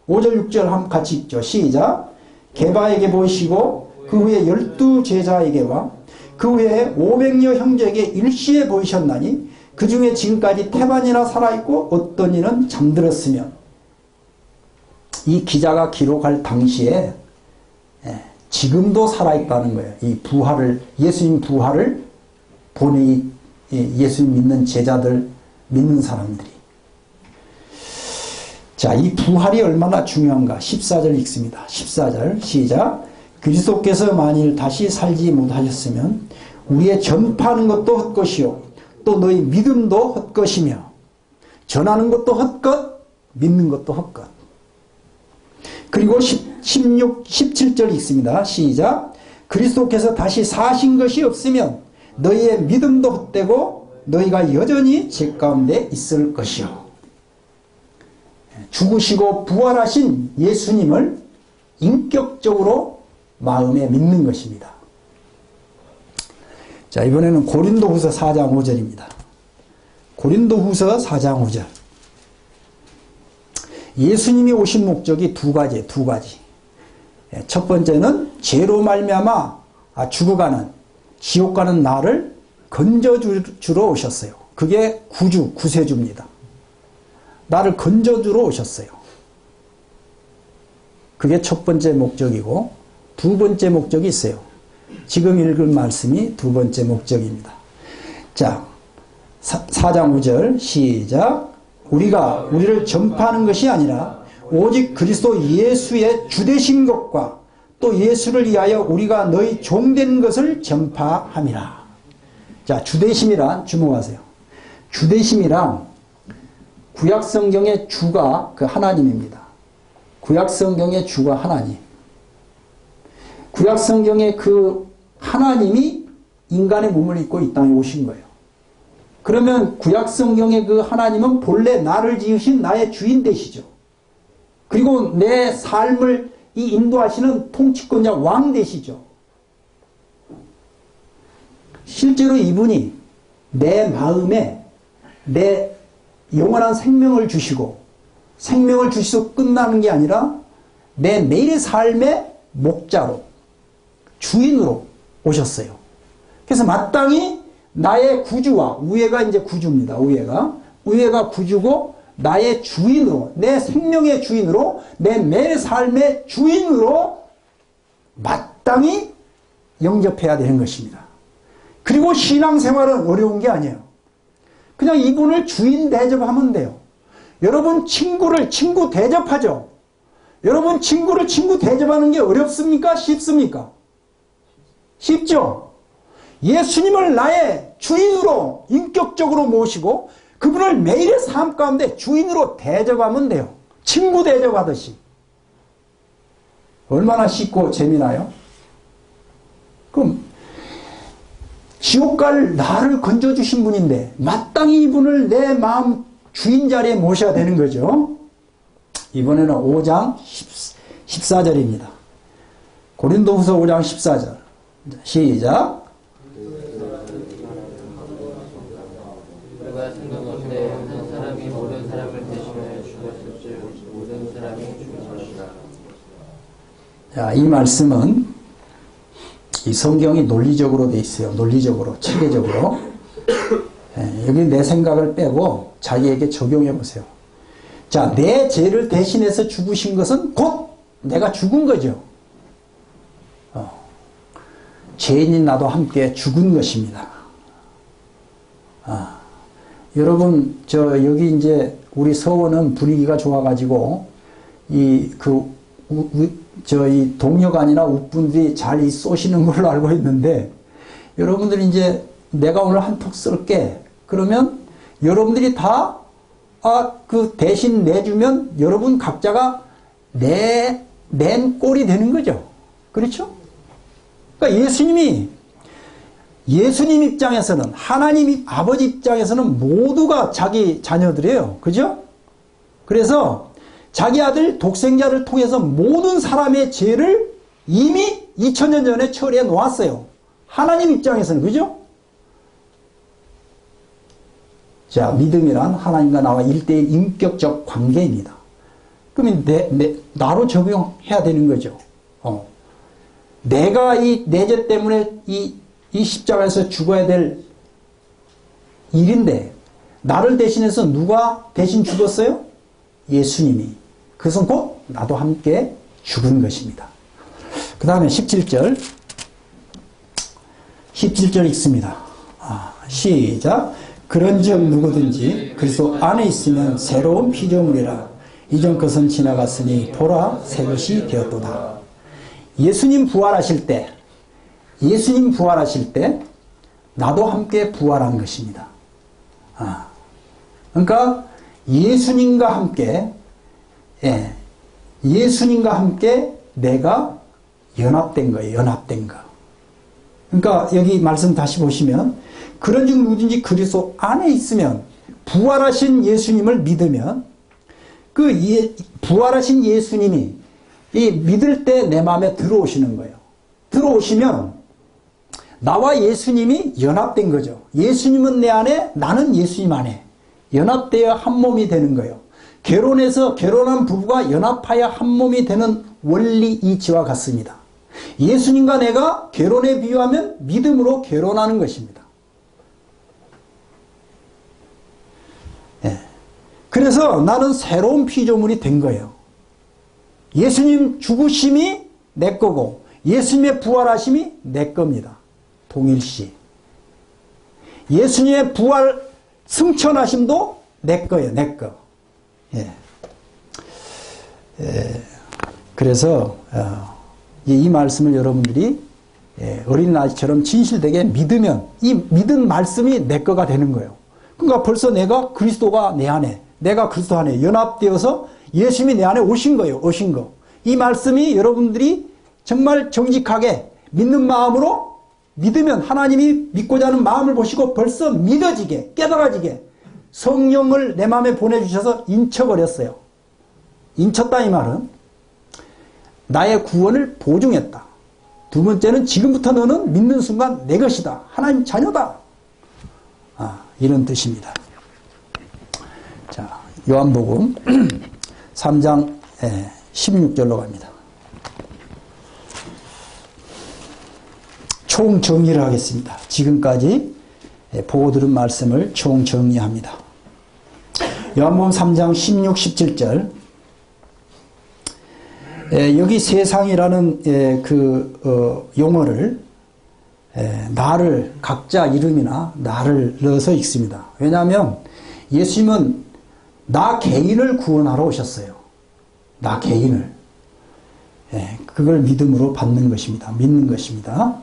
5절 6절 한번 같이 읽죠. 시작. 게바에게 보이시고 그 후에 12 제자에게와 그 후에 500여 형제에게 일시에 보이셨나니 그 중에 지금까지 태반이나 살아있고 어떤 이는 잠들었으며, 이 기자가 기록할 당시에 지금도 살아있다는 거예요. 이 부활을, 예수님 부활을 보내 예수님 믿는 제자들, 믿는 사람들이. 자, 이 부활이 얼마나 중요한가. 14절 읽습니다. 14절 시작. 그리스도께서 만일 다시 살지 못하셨으면 우리의 전파하는 것도 헛것이요 또 너희 믿음도 헛것이며. 전하는 것도 헛것, 믿는 것도 헛것. 그리고 16, 17절 있습니다. 시작. 그리스도께서 다시 사신 것이 없으면 너희의 믿음도 헛되고 너희가 여전히 죄 가운데 있을 것이요. 죽으시고 부활하신 예수님을 인격적으로 마음에 믿는 것입니다. 자, 이번에는 고린도후서 4장 5절입니다. 고린도후서 4장 5절. 예수님이 오신 목적이 두 가지. 첫 번째는 죄로 말미암아 죽어가는, 지옥 가는 나를 건져주러 오셨어요. 그게 구세주입니다. 나를 건져주러 오셨어요. 그게 첫 번째 목적이고, 두 번째 목적이 있어요. 지금 읽을 말씀이 두 번째 목적입니다. 자, 4장 5절 시작. 우리가 우리를 전파하는 것이 아니라 오직 그리스도 예수의 주되신 것과 또 예수를 위하여 우리가 너희 종된 것을 전파함이라. 자, 주되심이란 주목하세요. 주되심이란 구약성경의 주가 그 하나님입니다. 구약성경의 주가 하나님. 구약성경의 그 하나님이 인간의 몸을 입고 이 땅에 오신 거예요. 그러면 구약성경의 그 하나님은 본래 나를 지으신 나의 주인 되시죠. 그리고 내 삶을 인도하시는 통치권자 왕 되시죠. 실제로 이분이 내 마음에 내 영원한 생명을 주시고, 생명을 주시고 끝나는 게 아니라 내 매일의 삶의 목자로, 주인으로 오셨어요. 그래서 마땅히 나의 구주와, 우애가 이제 구주입니다. 우애가 구주고 나의 주인으로, 내 생명의 주인으로, 내 매일의 삶의 주인으로 마땅히 영접해야 되는 것입니다. 그리고 신앙생활은 어려운 게 아니에요. 그냥 이분을 주인 대접하면 돼요. 여러분 친구 대접하죠? 여러분 친구 대접하는 게 어렵습니까? 쉽습니까? 쉽죠? 예수님을 나의 주인으로 인격적으로 모시고 그분을 매일의 삶 가운데 주인으로 대접하면 돼요. 친구 대접하듯이. 얼마나 쉽고 재미나요? 그럼 지옥 갈 나를 건져주신 분인데 마땅히 이분을 내 마음 주인 자리에 모셔야 되는 거죠. 이번에는 5장 14절입니다. 고린도후서 5장 14절 시작. 우리가 생각할 한 사람이 모든 사람을 대신하여 죽었을 때 모든 사람이 죽은 것이다. 자, 이 말씀은 이 성경이 논리적으로 돼 있어요. 논리적으로, 체계적으로. 여기 내 생각을 빼고 자기에게 적용해 보세요. 자, 내 죄를 대신해서 죽으신 것은 곧 내가 죽은 거죠. 죄인인 나도 함께 죽은 것입니다. 여러분, 여기 이제 우리 서원은 분위기가 좋아가지고 이 동료간이나 웃분들이 잘 쏘시는 걸로 알고 있는데, 여러분들이 이제 내가 오늘 한턱 쏠게. 그러면 여러분들이 다 그 대신 내주면 여러분 각자가 낸 꼴이 되는 거죠. 그렇죠? 그러니까 예수님 입장에서는, 하나님 아버지 입장에서는 모두가 자기 자녀들이에요. 그죠? 그래서 자기 아들 독생자를 통해서 모든 사람의 죄를 이미 2000년 전에 처리해 놓았어요. 하나님 입장에서는. 그죠? 자, 믿음이란 하나님과 나와 1대1 인격적 관계입니다. 그러면 나로 적용해야 되는 거죠. 내가 내 죄 때문에 이 십자가에서 죽어야 될 일인데, 나를 대신해서 누가 대신 죽었어요? 예수님이. 그것은 곧 나도 함께 죽은 것입니다. 그 다음에 17절 읽습니다. 시작. 그런즉 누구든지 그리스도 안에 있으면 새로운 피조물이라. 이전 것은 지나갔으니 보라 새 것이 되었도다. 예수님 부활하실 때 나도 함께 부활한 것입니다. 그러니까 예수님과 함께, 예수님과 함께 내가 연합된 거예요. 연합된 거. 그러니까 여기 말씀 다시 보시면, 그런즉 누구든지 그리스도 안에 있으면, 부활하신 예수님을 믿으면, 부활하신 예수님이 이 믿을 때 내 마음에 들어오시는 거예요. 들어오시면 나와 예수님이 연합된 거죠. 예수님은 내 안에, 나는 예수님 안에 연합되어 한 몸이 되는 거예요. 결혼해서 결혼한 부부가 연합하여 한 몸이 되는 원리 이치와 같습니다. 예수님과 내가 결혼에 비유하면 믿음으로 결혼하는 것입니다. 그래서 나는 새로운 피조물이 된 거예요. 예수님 죽으심이 내 거고 예수님의 부활하심이 내 겁니다. 동일시. 예수님의 부활 승천하심도 내 거예요. 내 거. 그래서 이 말씀을 여러분들이 어린아이처럼 진실되게 믿으면 이 믿은 말씀이 내 거가 되는 거예요. 그러니까 벌써 내가 그리스도가 내 안에, 내가 그리스도 안에 연합되어서 예수님이 내 안에 오신 거예요. 오신 거. 이 말씀이 여러분들이 정말 정직하게 믿는 마음으로 믿으면 하나님이 믿고자 하는 마음을 보시고 벌써 믿어지게, 깨달아지게 성령을 내 마음에 보내주셔서 인쳐버렸어요. 인쳤다 이 말은 나의 구원을 보증했다. 두 번째는 지금부터 너는 믿는 순간 내 것이다. 하나님 자녀다. 이런 뜻입니다. 자, 요한복음 3장 16절로 갑니다. 총정리를 하겠습니다. 지금까지 보고 들은 말씀을 총정리합니다. 요한복음 3장 16, 17절. 여기 세상이라는 용어를 나를, 각자 이름이나 나를 넣어서 읽습니다. 왜냐하면 예수님은 나 개인을 구원하러 오셨어요. 나 개인을. 그걸 믿음으로 받는 것입니다. 믿는 것입니다.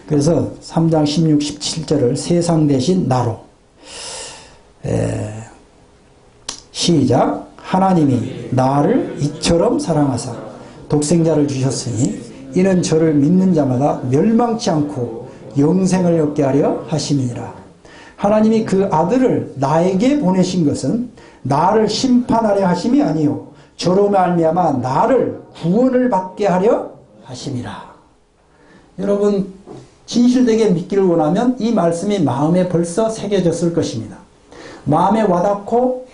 그래서 3장 16, 17절을 세상 대신 나로. 시작. 하나님이 나를 이처럼 사랑하사 독생자를 주셨으니 이는 저를 믿는 자마다 멸망치 않고 영생을 얻게 하려 하심이니라. 하나님이 그 아들을 나에게 보내신 것은 나를 심판하려 하심이 아니요 저로 말미암아 나를 구원을 받게 하려 하심이라. 여러분 진실되게 믿기를 원하면 이 말씀이 마음에 벌써 새겨졌을 것입니다. 마음에 와닿고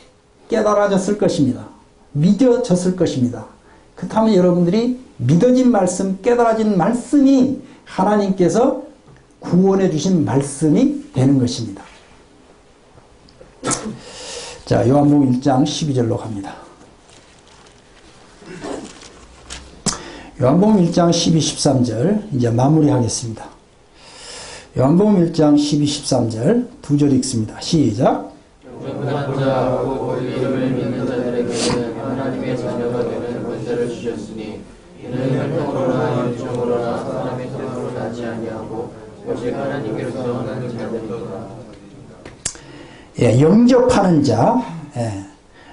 깨달아졌을 것입니다. 믿어졌을 것입니다. 그렇다면 여러분들이 믿어진 말씀, 깨달아진 말씀이 하나님께서 구원해 주신 말씀이 되는 것입니다. 자, 요한복음 1장 12절로 갑니다. 요한복음 1장 12, 13절 이제 마무리하겠습니다. 요한복음 1장 12, 13절 두 절 읽습니다. 시작. 영접하고 이름을 믿는 자들에게는 하나님의 자녀가 되는 권세를 주셨으니 이는 혈통으로나 육정으로나 사람의 손으로 나지 아니하고 오직 하나님께로서 나는 자들이다. 영접하는 자,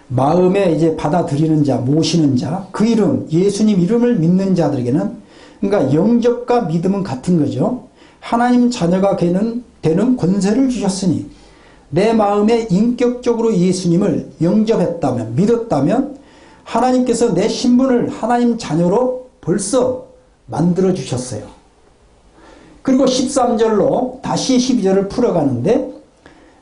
마음에 이제 받아들이는 자, 모시는 자, 그 이름, 예수님 이름을 믿는 자들에게는, 그러니까 영접과 믿음은 같은 거죠. 하나님 자녀가 되는 권세를 주셨으니, 내 마음에 인격적으로 예수님을 영접했다면, 믿었다면, 하나님께서 내 신분을 하나님 자녀로 벌써 만들어 주셨어요. 그리고 13절로 다시 12절을 풀어가는데,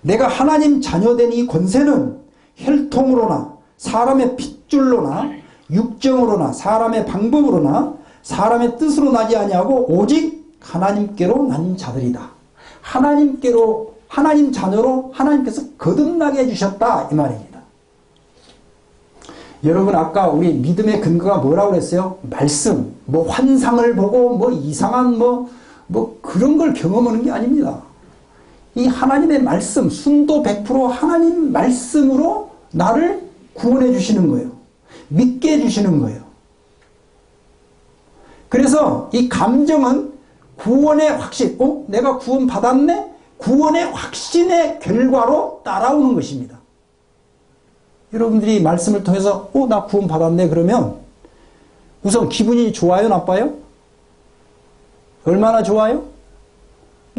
내가 하나님 자녀된 이 권세는 혈통으로나 사람의 핏줄로나 육정으로나 사람의 방법으로나 사람의 뜻으로 나지 아니하고 오직 하나님께로 난 자들이다. 하나님께로, 하나님 자녀로 하나님께서 거듭나게 해주셨다 이 말입니다. 여러분 아까 우리 믿음의 근거가 뭐라고 그랬어요? 말씀, 뭐 환상을 보고 뭐 이상한 뭐 그런 걸 경험하는 게 아닙니다. 이 하나님의 말씀, 순도 100% 하나님 말씀으로 나를 구원해 주시는 거예요. 믿게 해주시는 거예요. 그래서 이 감정은 구원의 확신, 내가 구원 받았네? 구원의 확신의 결과로 따라오는 것입니다. 여러분들이 말씀을 통해서 나 구원 받았네 그러면 우선 기분이 좋아요, 나빠요? 얼마나 좋아요?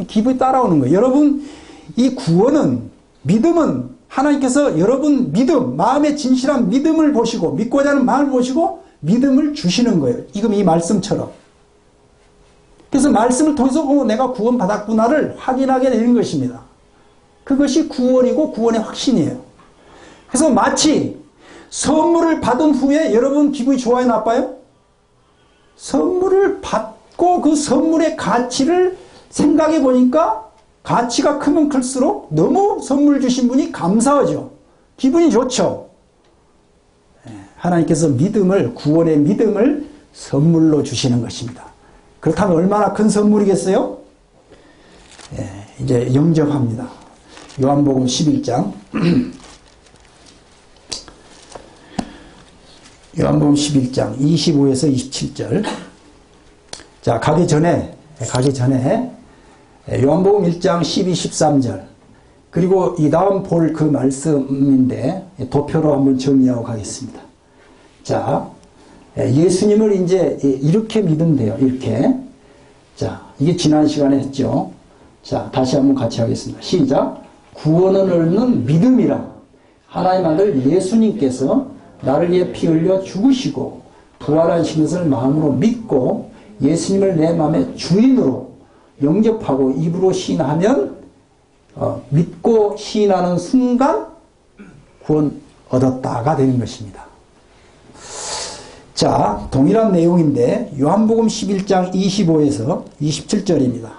기분이 따라오는 거예요. 여러분, 이 구원은, 믿음은 하나님께서 여러분 믿음, 마음의 진실한 믿음을 보시고, 믿고자 하는 마음을 보시고 믿음을 주시는 거예요. 지금 이 말씀처럼. 그래서 말씀을 통해서 내가 구원 받았구나를 확인하게 되는 것입니다. 그것이 구원이고 구원의 확신이에요. 그래서 마치 선물을 받은 후에 여러분 기분이 좋아요, 나빠요? 선물을 받고 그 선물의 가치를 생각해 보니까 가치가 크면 클수록 너무 선물 주신 분이 감사하죠. 기분이 좋죠. 하나님께서 믿음을, 구원의 믿음을 선물로 주시는 것입니다. 그렇다면 얼마나 큰 선물이겠어요? 이제 영접합니다. 요한복음 11장 요한복음 11장 25에서 27절. 자, 가기 전에 요한복음 1장 12, 13절 그리고 이 다음 볼 그 말씀인데 도표로 한번 정리하고 가겠습니다. 자, 예수님을 이제 이렇게 믿으면 돼요. 이렇게. 자, 이게 지난 시간에 했죠. 자, 다시 한번 같이 하겠습니다. 시작. 구원을 얻는 믿음이라 하나님 아들 예수님께서 나를 위해 피 흘려 죽으시고 부활하신 것을 마음으로 믿고 예수님을 내 마음의 주인으로 영접하고 입으로 시인하면 믿고 시인하는 순간 구원 얻었다가 되는 것입니다. 자, 동일한 내용인데 요한복음 11장 25에서 27절입니다.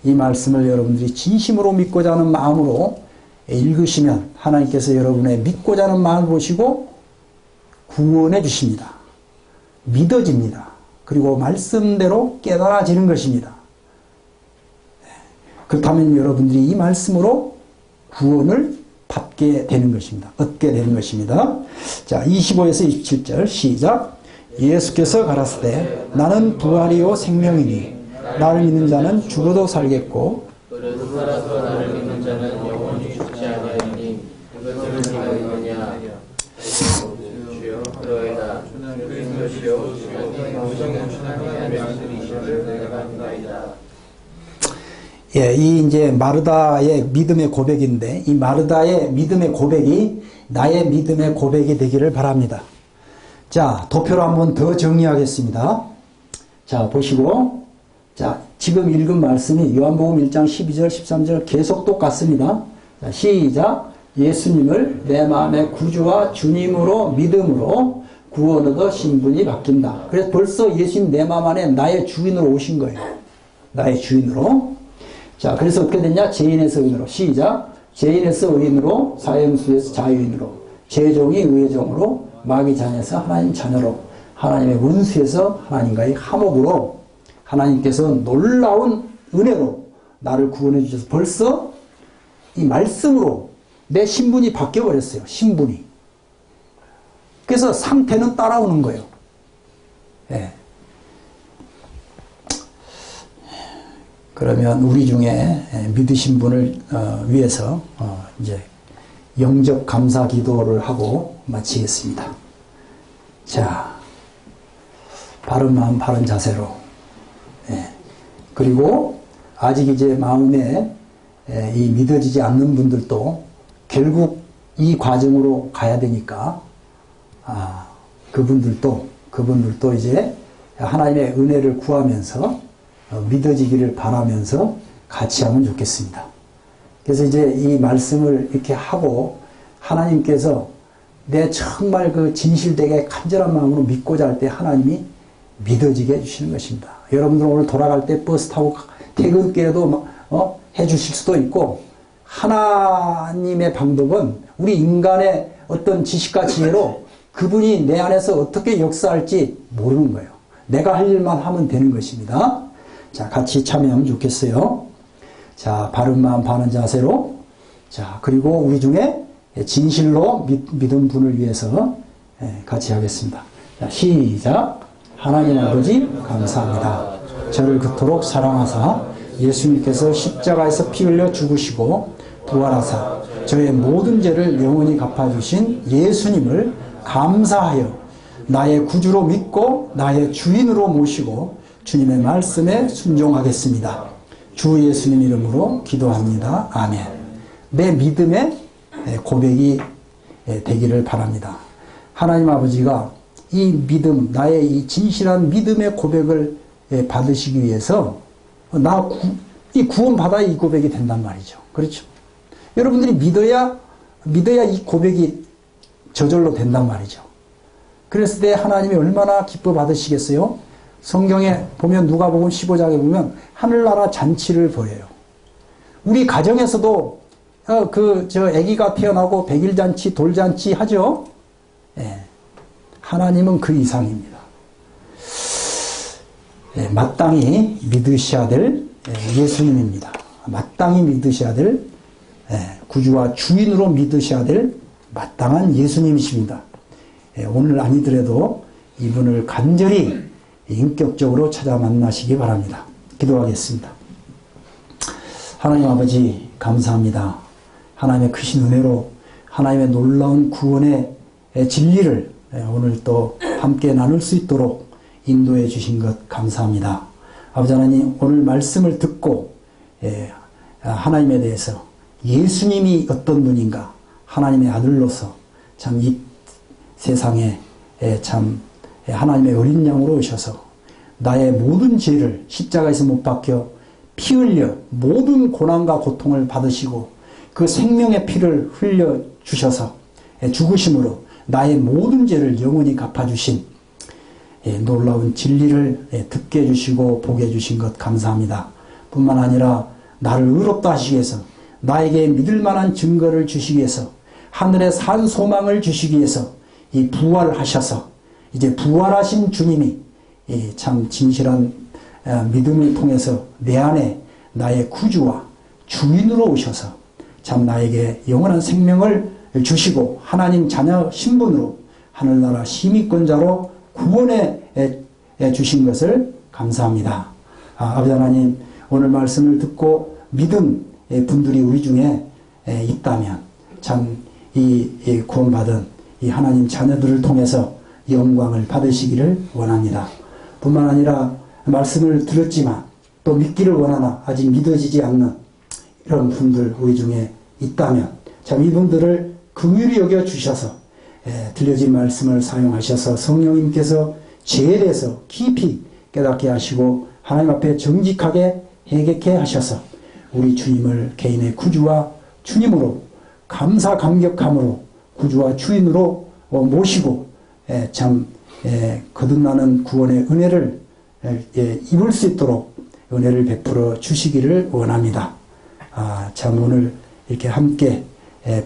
이 말씀을 여러분들이 진심으로 믿고자 하는 마음으로 읽으시면 하나님께서 여러분의 믿고자 하는 마음을 보시고 구원해 주십니다. 믿어집니다. 그리고 말씀대로 깨달아지는 것입니다. 그렇다면 여러분들이 이 말씀으로 구원을 받게 되는 것입니다. 얻게 되는 것입니다. 자, 25에서 27절 시작. 예수께서 가라사대 나는 부활이요 생명이니 나를 믿는 자는 죽어도 살겠고 너를 살아서 나를 믿는 자는 영원히 죽지 아니하리니 그것을 네가 믿느냐. 주여 그러하다. 주는 그리스도시요 주여 오시는 하나님의 아들이시를 내가 믿나이다. 이 이제 마르다의 믿음의 고백인데 이 마르다의 믿음의 고백이 나의 믿음의 고백이 되기를 바랍니다. 자, 도표로 한번 더 정리하겠습니다. 자, 보시고 자, 지금 읽은 말씀이 요한복음 1장 12절 13절 계속 똑같습니다. 자, 시작. 예수님을 내 마음의 구주와 주님으로 믿음으로 구원 얻어 신분이 바뀐다. 그래서 벌써 예수님 내 마음 안에 나의 주인으로 오신 거예요. 나의 주인으로. 자, 그래서 어떻게 됐냐? 죄인에서 의인으로. 시작. 죄인에서 의인으로, 사형수에서 자유인으로, 죄종이 의의 종으로, 마귀 자녀에서 하나님 자녀로, 하나님의 원수에서 하나님과의 화목으로 하나님께서 놀라운 은혜로 나를 구원해 주셔서 벌써 이 말씀으로 내 신분이 바뀌어버렸어요. 신분이. 그래서 상태는 따라오는 거예요. 예. 그러면 우리 중에 믿으신 분을 위해서 이제 영접 감사 기도를 하고 마치겠습니다. 자, 바른 마음, 바른 자세로. 그리고 아직 이제 마음에 이 믿어지지 않는 분들도 결국 이 과정으로 가야 되니까 그분들도 이제 하나님의 은혜를 구하면서 믿어지기를 바라면서 같이 하면 좋겠습니다. 그래서 이제 이 말씀을 이렇게 하고 하나님께서 내 정말 그 진실되게 간절한 마음으로 믿고자 할 때 하나님이 믿어지게 해주시는 것입니다. 여러분들 오늘 돌아갈 때 버스 타고 퇴근길에도 해주실 수도 있고 하나님의 방법은 우리 인간의 어떤 지식과 지혜로 그분이 내 안에서 어떻게 역사할지 모르는 거예요. 내가 할 일만 하면 되는 것입니다. 자, 같이 참여하면 좋겠어요. 자, 바른 마음, 바른 자세로. 자, 그리고 우리 중에 진실로 믿은 분을 위해서 같이 하겠습니다. 자, 시작. 하나님 아버지 감사합니다. 저를 그토록 사랑하사 예수님께서 십자가에서 피 흘려 죽으시고 부활하사 저의 모든 죄를 영원히 갚아주신 예수님을 감사하여 나의 구주로 믿고 나의 주인으로 모시고 주님의 말씀에 순종하겠습니다. 주 예수님 이름으로 기도합니다. 아멘. 내 믿음의 고백이 되기를 바랍니다. 하나님 아버지가 이 믿음, 나의 이 진실한 믿음의 고백을 받으시기 위해서 이 구원받아야 이 고백이 된단 말이죠. 그렇죠? 여러분들이 믿어야 이 고백이 저절로 된단 말이죠. 그랬을 때 하나님이 얼마나 기뻐 받으시겠어요? 성경에 보면 누가복음 15장에 보면 하늘나라 잔치를 벌여요. 우리 가정에서도 아기가 태어나고 백일잔치, 돌잔치 하죠? 예. 하나님은 그 이상입니다. 예, 마땅히 믿으셔야 될 예수님입니다. 마땅히 믿으셔야 될 구주와 주인으로 믿으셔야 될 마땅한 예수님이십니다. 오늘 아니더라도 이분을 간절히 인격적으로 찾아 만나시기 바랍니다. 기도하겠습니다. 하나님 아버지 감사합니다. 하나님의 크신 은혜로 하나님의 놀라운 구원의 진리를 오늘 또 함께 나눌 수 있도록 인도해 주신 것 감사합니다. 아버지 하나님, 오늘 말씀을 듣고 하나님에 대해서 예수님이 어떤 분인가, 하나님의 아들로서 참 이 세상에 참 하나님의 어린 양으로 오셔서 나의 모든 죄를 십자가에서 못 박혀 피 흘려 모든 고난과 고통을 받으시고 그 생명의 피를 흘려 주셔서 죽으심으로 나의 모든 죄를 영원히 갚아주신 놀라운 진리를 듣게 해주시고 보게 해주신 것 감사합니다. 뿐만 아니라 나를 의롭다 하시기 위해서, 나에게 믿을 만한 증거를 주시기 위해서, 하늘의 산 소망을 주시기 위해서 이 부활하셔서 이제 부활하신 주님이 참 진실한 믿음을 통해서 내 안에 나의 구주와 주인으로 오셔서 참 나에게 영원한 생명을 주시고 하나님 자녀 신분으로 하늘나라 시민권자로 구원해 주신 것을 감사합니다. 아버지 하나님, 오늘 말씀을 듣고 믿은 분들이 우리 중에 있다면 참 이 구원받은 이 하나님 자녀들을 통해서 영광을 받으시기를 원합니다. 뿐만 아니라 말씀을 들었지만 또 믿기를 원하나 아직 믿어지지 않는 이런 분들 우리 중에 있다면 참 이분들을 긍휼히 여겨 주셔서 들려진 말씀을 사용하셔서 성령님께서 죄에 대해서 깊이 깨닫게 하시고 하나님 앞에 정직하게 회개케 하셔서 우리 주님을 개인의 구주와 주님으로 감사 감격함으로 구주와 주인으로 모시고 참 거듭나는 구원의 은혜를 입을 수 있도록 은혜를 베풀어 주시기를 원합니다. 참 오늘 이렇게 함께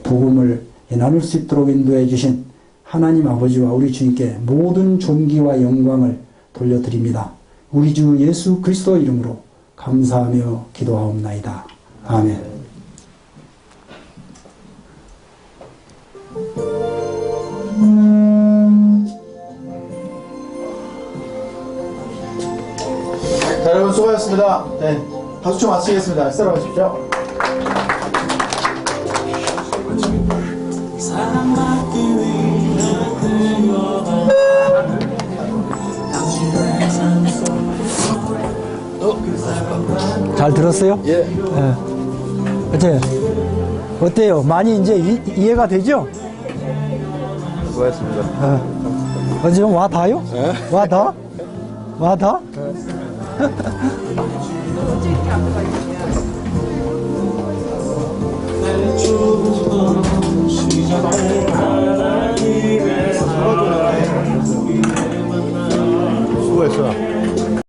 복음을 나눌 수 있도록 인도해 주신 하나님 아버지와 우리 주님께 모든 존귀와 영광을 돌려드립니다. 우리 주 예수 그리스도 이름으로 감사하며 기도하옵나이다. 아멘. 자, 여러분 수고하셨습니다. 네, 박수 좀 마치겠습니다. 따라가십시오. 잘 들었어요? 예. 어때요? 많이 이제 이해가 되죠? 수고하셨습니다. 좀 와 닿아요? 와 닿아? 와 닿아?